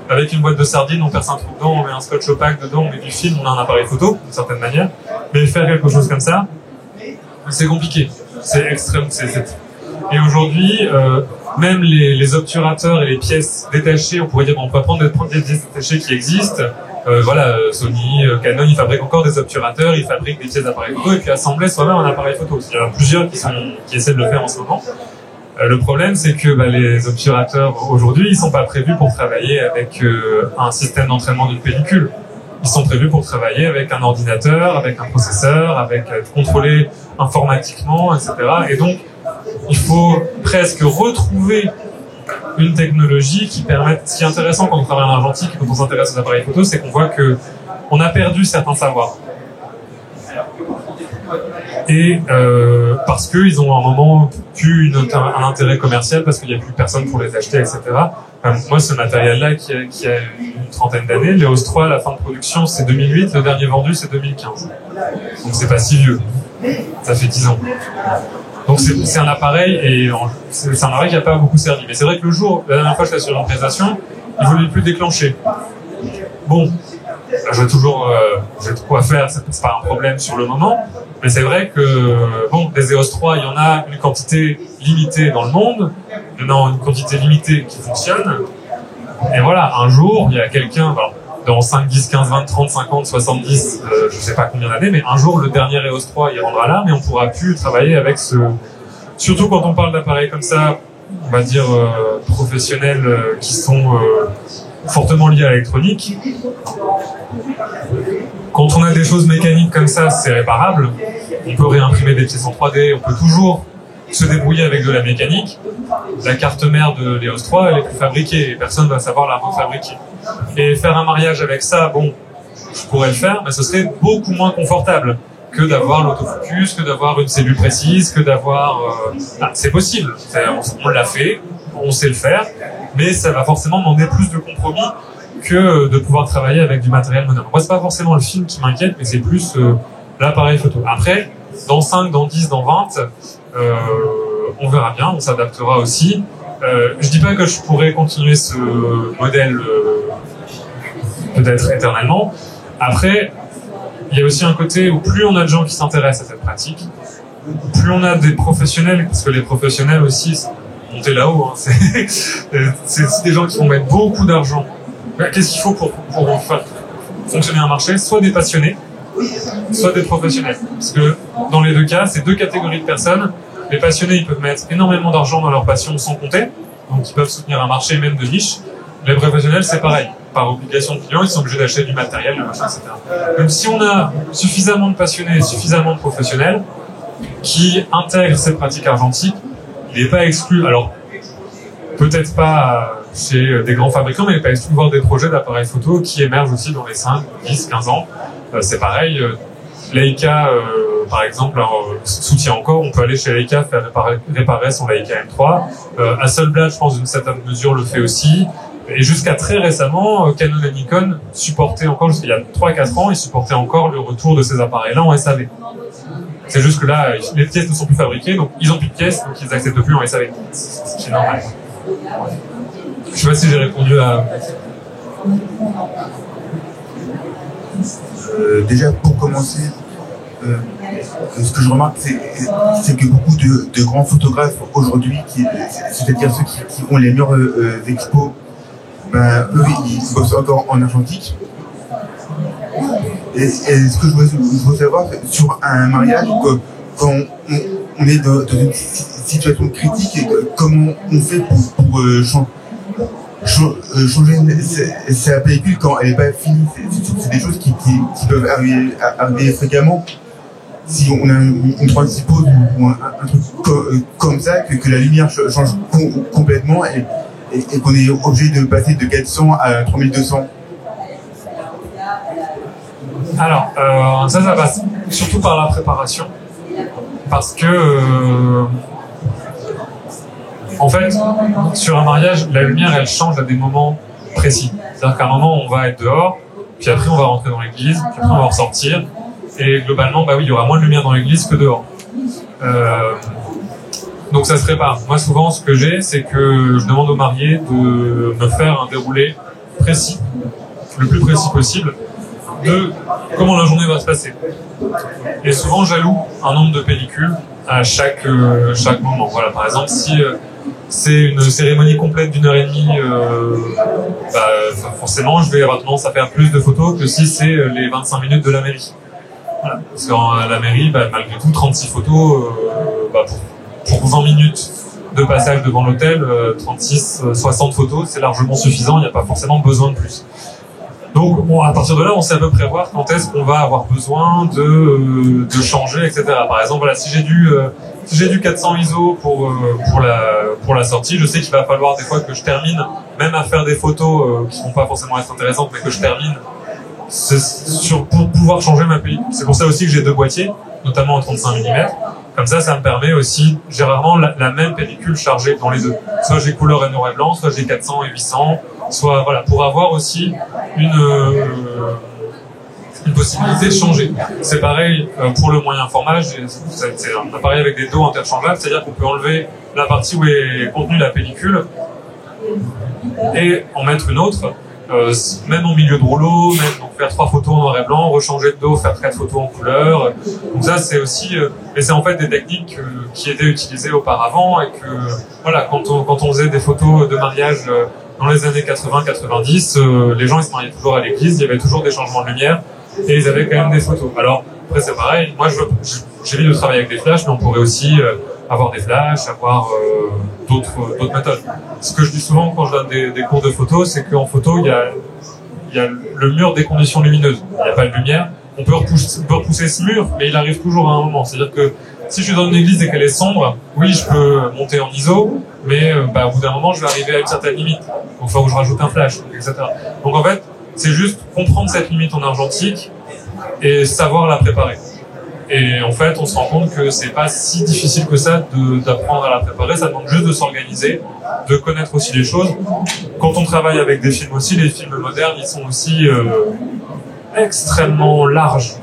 avec une boîte de sardines, on perce un trou dedans, on met un scotch opaque dedans, on met du film, on a un appareil photo, d'une certaine manière. Mais faire quelque chose comme ça, c'est compliqué. C'est extrême. Et aujourd'hui, même les obturateurs et les pièces détachées, on pourrait dire, on peut prendre des pièces détachées qui existent. Sony, Canon, ils fabriquent encore des obturateurs, ils fabriquent des pièces d'appareil photo et puis assembler soi-même un appareil photo. Il y en a plusieurs qui essaient de le faire en ce moment. Le problème, c'est que les obturateurs aujourd'hui, ils sont pas prévus pour travailler avec un système d'entraînement d'une pellicule. Ils sont prévus pour travailler avec un ordinateur, avec un processeur, avec contrôler informatiquement, etc. Et donc, il faut presque retrouver une technologie qui permette. Ce qui est intéressant quand on travaille en argentique et quand on s'intéresse aux appareils photo, c'est qu'on voit que on a perdu certains savoirs. Et parce qu'ils ont à un moment plus un intérêt commercial, parce qu'il n'y a plus personne pour les acheter, etc. Moi, ce matériel-là qui a une trentaine d'années, l'EOS 3, la fin de production, c'est 2008, le dernier vendu, c'est 2015. Donc c'est pas si vieux. Ça fait 10 ans. Donc c'est un appareil, et c'est un appareil qui n'a pas beaucoup servi. Mais c'est vrai que la dernière fois que j'étais sur une présentation, il ne voulait plus déclencher. Bon, j'ai de quoi faire, c'est pas un problème sur le moment. Mais c'est vrai que, des EOS 3, il y en a une quantité limitée dans le monde. Il y en a une quantité limitée qui fonctionne. Et voilà, un jour, il y a quelqu'un, dans 5, 10, 15, 20, 30, 50, 70, je sais pas combien d'années, mais un jour, le dernier EOS 3, il rendra là, mais on pourra plus travailler avec surtout quand on parle d'appareils comme ça, on va dire, professionnels, qui sont, fortement liés à l'électronique. Quand on a des choses mécaniques comme ça, c'est réparable. On peut réimprimer des pièces en 3D, on peut toujours se débrouiller avec de la mécanique. La carte mère de l'EOS 3, elle est plus fabriquée et personne ne va savoir la refabriquer. Et faire un mariage avec ça, je pourrais le faire, mais ce serait beaucoup moins confortable que d'avoir l'autofocus, que d'avoir une cellule précise, que d'avoir... c'est possible, on l'a fait, on sait le faire, mais ça va forcément demander plus de compromis que de pouvoir travailler avec du matériel moderne. Moi, c'est pas forcément le film qui m'inquiète, mais c'est plus l'appareil photo. Après, dans 5, dans 10, dans 20, on verra bien, on s'adaptera aussi. Je dis pas que je pourrais continuer ce modèle peut-être éternellement. Après, il y a aussi un côté où plus on a de gens qui s'intéressent à cette pratique, plus on a des professionnels, parce que les professionnels aussi, monter là-haut, hein, c'est des gens qui vont mettre beaucoup d'argent. Qu'est-ce qu'il faut pour faire fonctionner un marché? Soit des passionnés, soit des professionnels. Parce que dans les deux cas, c'est deux catégories de personnes. Les passionnés, ils peuvent mettre énormément d'argent dans leur passion sans compter, donc ils peuvent soutenir un marché même de niche. Les professionnels, c'est pareil. Par obligation de client, ils sont obligés d'acheter du matériel, du machin, etc. Donc si on a suffisamment de passionnés et suffisamment de professionnels qui intègrent cette pratique argentique, il n'est pas exclu, alors peut-être pas chez des grands fabricants, mais il n'est pas exclu de voir des projets d'appareils photo qui émergent aussi dans les 5, 10, 15 ans. C'est pareil, Leica, par exemple, soutient encore, on peut aller chez Leica faire réparer son Leica M3. Hasselblad, je pense, d'une certaine mesure, le fait aussi. Et jusqu'à très récemment, Canon et Nikon supportaient encore, jusqu'il y a 3-4 ans, ils supportaient encore le retour de ces appareils-là en SAV. C'est juste que là, les pièces ne sont plus fabriquées, donc ils ont plus de pièces, donc ils n'acceptent plus en SAV. Ce qui est normal. Je sais pas si j'ai répondu à... Déjà, pour commencer, ce que je remarque, c'est que beaucoup de grands photographes aujourd'hui, c'est-à-dire ceux qui ont les meilleurs expos, ben, eux, ils bossent encore en argentique. Et ce que je veux savoir, sur un mariage, quand on est dans une situation critique, comment on fait pour changer sa pellicule quand elle n'est pas finie? C'est des choses qui peuvent arriver fréquemment. Si on a une transipose ou un truc comme ça, que la lumière change complètement et qu'on est obligé de passer de 400 à 3200. Alors, ça passe surtout par la préparation, parce que en fait, sur un mariage, la lumière, elle change à des moments précis. C'est-à-dire qu'à un moment, on va être dehors, puis après, on va rentrer dans l'église, puis après, on va ressortir, et globalement, bah oui, il y aura moins de lumière dans l'église que dehors. Donc ça se prépare. Moi, souvent, ce que j'ai, c'est que je demande aux mariés de me faire un déroulé précis, le plus précis possible, de comment la journée va se passer. Et souvent, j'alloue un nombre de pellicules à chaque moment. Voilà, par exemple, si c'est une cérémonie complète d'1h30, forcément, je vais avoir tendance à faire plus de photos que si c'est les 25 minutes de la mairie. Voilà. Parce qu'à la mairie, malgré tout, 36 photos pour 20 minutes de passage devant l'hôtel, 60 photos, c'est largement suffisant, il n'y a pas forcément besoin de plus. Donc, à partir de là, on sait à peu près voir quand est-ce qu'on va avoir besoin de changer, etc. Par exemple, voilà, si j'ai du 400 ISO pour la sortie, je sais qu'il va falloir des fois que je termine, même à faire des photos qui vont pas forcément être intéressantes, mais que je termine pour pouvoir changer ma pellicule. C'est pour ça aussi que j'ai 2 boîtiers, notamment en 35 mm. Comme ça me permet aussi, j'ai rarement la même pellicule chargée dans les deux. Soit j'ai couleur et noir et blanc, soit j'ai 400 et 800, soit voilà, pour avoir aussi une possibilité de changer. C'est pareil pour le moyen format, c'est un appareil avec des dos interchangeables, c'est-à-dire qu'on peut enlever la partie où est contenue la pellicule et en mettre une autre. Même en milieu de rouleau, même donc faire 3 photos en noir et blanc, rechanger de dos, faire 4 photos en couleur. Donc ça, c'est aussi, mais c'est en fait des techniques qui étaient utilisées auparavant et que voilà, quand on faisait des photos de mariage dans les années 80-90, les gens ils se mariaient toujours à l'église, il y avait toujours des changements de lumière et ils avaient quand même des photos. Alors après c'est pareil, moi j'évite de travailler avec des flashs, mais on pourrait aussi avoir des flashs, avoir d'autres méthodes. Ce que je dis souvent quand je donne des cours de photo, c'est qu'en photo, il y a le mur des conditions lumineuses. Il n'y a pas de lumière. On peut repousser ce mur, mais il arrive toujours à un moment. C'est-à-dire que si je suis dans une église et qu'elle est sombre, oui, je peux monter en ISO, mais au bout d'un moment, je vais arriver à une certaine limite. Donc il faut que je rajoute un flash, etc. Donc en fait, c'est juste comprendre cette limite en argentique et savoir la préparer. Et en fait, on se rend compte que c'est pas si difficile que ça d'apprendre à la préparer. Ça demande juste de s'organiser de connaître aussi les choses. Quand on travaille avec des films aussi, les films modernes, ils sont aussi extrêmement larges.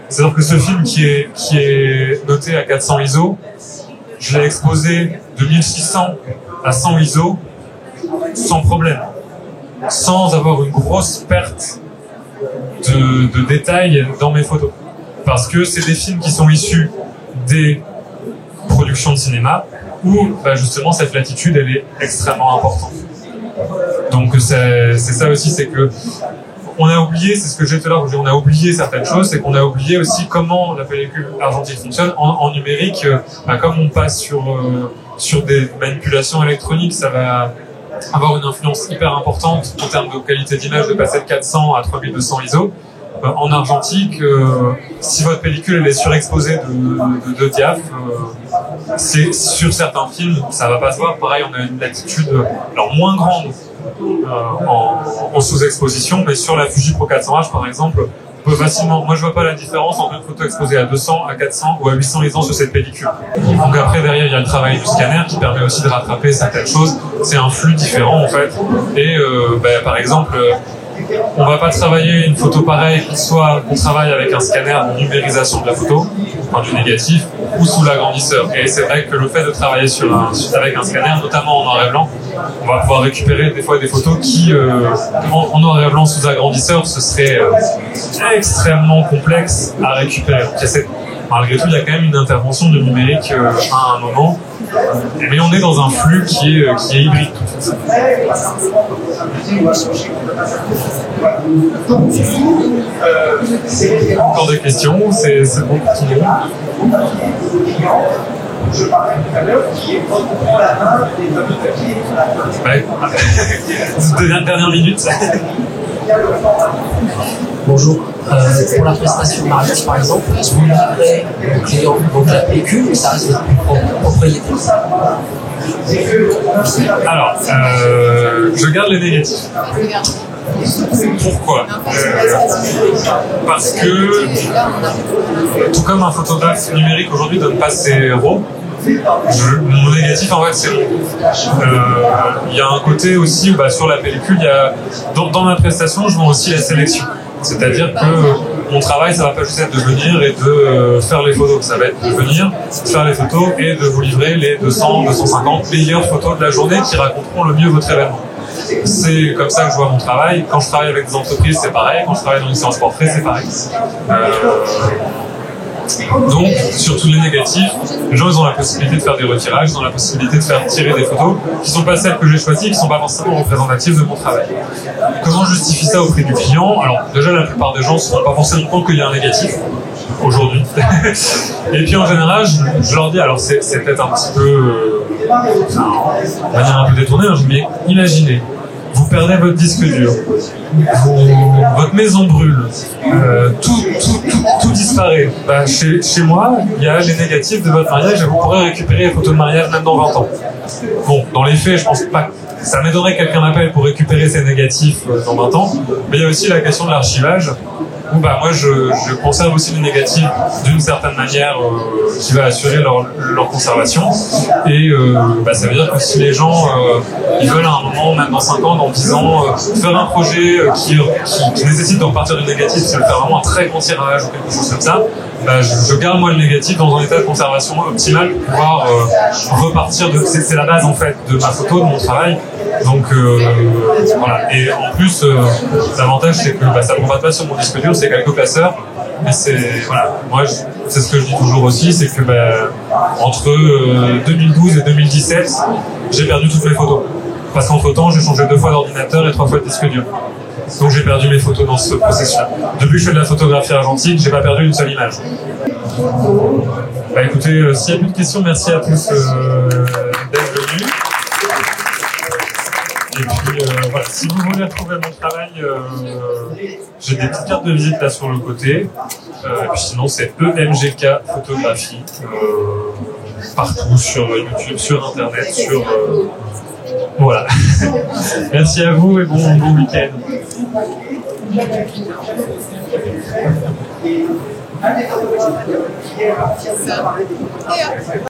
C'est-à-dire que ce film qui est noté à 400 ISO, je l'ai exposé de 1600 à 100 ISO sans problème, sans avoir une grosse perte de détails dans mes photos. Parce que c'est des films qui sont issus des productions de cinéma où justement cette latitude elle est extrêmement importante. Donc c'est ça aussi, c'est que on a oublié, c'est ce que j'ai tout à l'heure, on a oublié certaines choses, c'est qu'on a oublié aussi comment la pellicule argentique fonctionne en numérique. Comme on passe sur des manipulations électroniques, ça va avoir une influence hyper importante en termes de qualité d'image, de passer de 400 à 3200 ISO. En argentique, si votre pellicule elle est surexposée de diaph, c'est sur certains films, ça va pas se voir. Pareil, on a une latitude alors moins grande en sous-exposition, mais sur la Fuji Pro 400H par exemple, on peut facilement. Moi, je vois pas la différence entre une photo exposée à 200, à 400 ou à 800 ISO sur cette pellicule. Donc après, derrière, il y a le travail du scanner qui permet aussi de rattraper certaines choses. C'est un flux différent en fait. Et par exemple, on va pas travailler une photo pareille, soit qu'on travaille avec un scanner de numérisation de la photo, enfin du négatif, ou sous l'agrandisseur. Et c'est vrai que le fait de travailler avec un scanner, notamment en noir et blanc, on va pouvoir récupérer des fois des photos qui, en noir et blanc sous agrandisseur, ce serait extrêmement complexe à récupérer. Malgré tout, il y a quand même une intervention de numérique à un moment, mais on est dans un flux qui est hybride. Encore des questions? C'est bon pour tout le monde. Je parlais tout à l'heure, qui est quand on prend la main des fameux papiers. Ouais. Dernière minute. Bonjour. Pour la prestation de mariage, par exemple, est-ce que vous livrez au client donc la pellicule ou ça reste votre propriété? Alors, je garde les négatifs. Pourquoi? Parce que, tout comme un photographe numérique aujourd'hui donne pas ses RAW, mon négatif en fait c'est il y a un côté aussi où sur la pellicule, il y a dans ma prestation je vends aussi la sélection. C'est-à-dire que mon travail, ça va pas juste être de venir et de faire les photos. Ça va être de venir, faire les photos et de vous livrer les 200, 250 meilleures photos de la journée qui raconteront le mieux votre événement. C'est comme ça que je vois mon travail. Quand je travaille avec des entreprises, c'est pareil. Quand je travaille dans une séance portrait, c'est pareil. Donc, sur tous les négatifs, les gens ils ont la possibilité de faire des retirages, ils ont la possibilité de faire tirer des photos qui sont pas celles que j'ai choisies, qui sont pas forcément représentatives de mon travail. Comment je justifie ça auprès du client? Alors, déjà, la plupart des gens ne se rendent pas forcément compte qu'il y a un négatif aujourd'hui. Et puis en général, je leur dis, alors c'est peut-être un petit peu, de manière un peu détournée, mais imaginez, vous perdez votre disque dur, votre maison brûle, tout disparaît. Chez moi, il y a les négatifs de votre mariage et vous pourrez récupérer les photos de mariage même dans 20 ans. Bon, dans les faits, je pense pas. Ça m'aiderait que quelqu'un m'appelle pour récupérer ces négatifs dans 20 ans, mais il y a aussi la question de l'archivage. Où moi je conserve aussi les négatifs d'une certaine manière qui va assurer leur conservation et ça veut dire que si les gens ils veulent à un moment, même dans 5 ans, dans 10 ans, faire un projet qui nécessite de repartir du négatif, c'est de faire vraiment un très grand tirage ou quelque chose comme ça, je garde moi le négatif dans un état de conservation optimal pour pouvoir repartir de... C'est la base en fait de ma photo, de mon travail. Donc voilà. Et en plus, l'avantage c'est que ça ne prend pas sur mon disque dur, c'est quelques placeurs. Mais c'est voilà. Moi, c'est ce que je dis toujours aussi, c'est que entre 2012 et 2017, j'ai perdu toutes mes photos. Parce qu'entre temps, j'ai changé 2 fois d'ordinateur et 3 fois de disque dur. Donc j'ai perdu mes photos dans ce processus. Depuis que je fais de la photographie argentique, j'ai pas perdu une seule image. Écoutez, s'il n'y a plus de questions, merci à tous d'être venus. Et puis voilà, si vous voulez retrouver mon travail, j'ai des petites cartes de visite là sur le côté. Et puis sinon c'est EMGK Photographie partout sur YouTube, sur Internet, sur voilà. Merci à vous et bon week-end.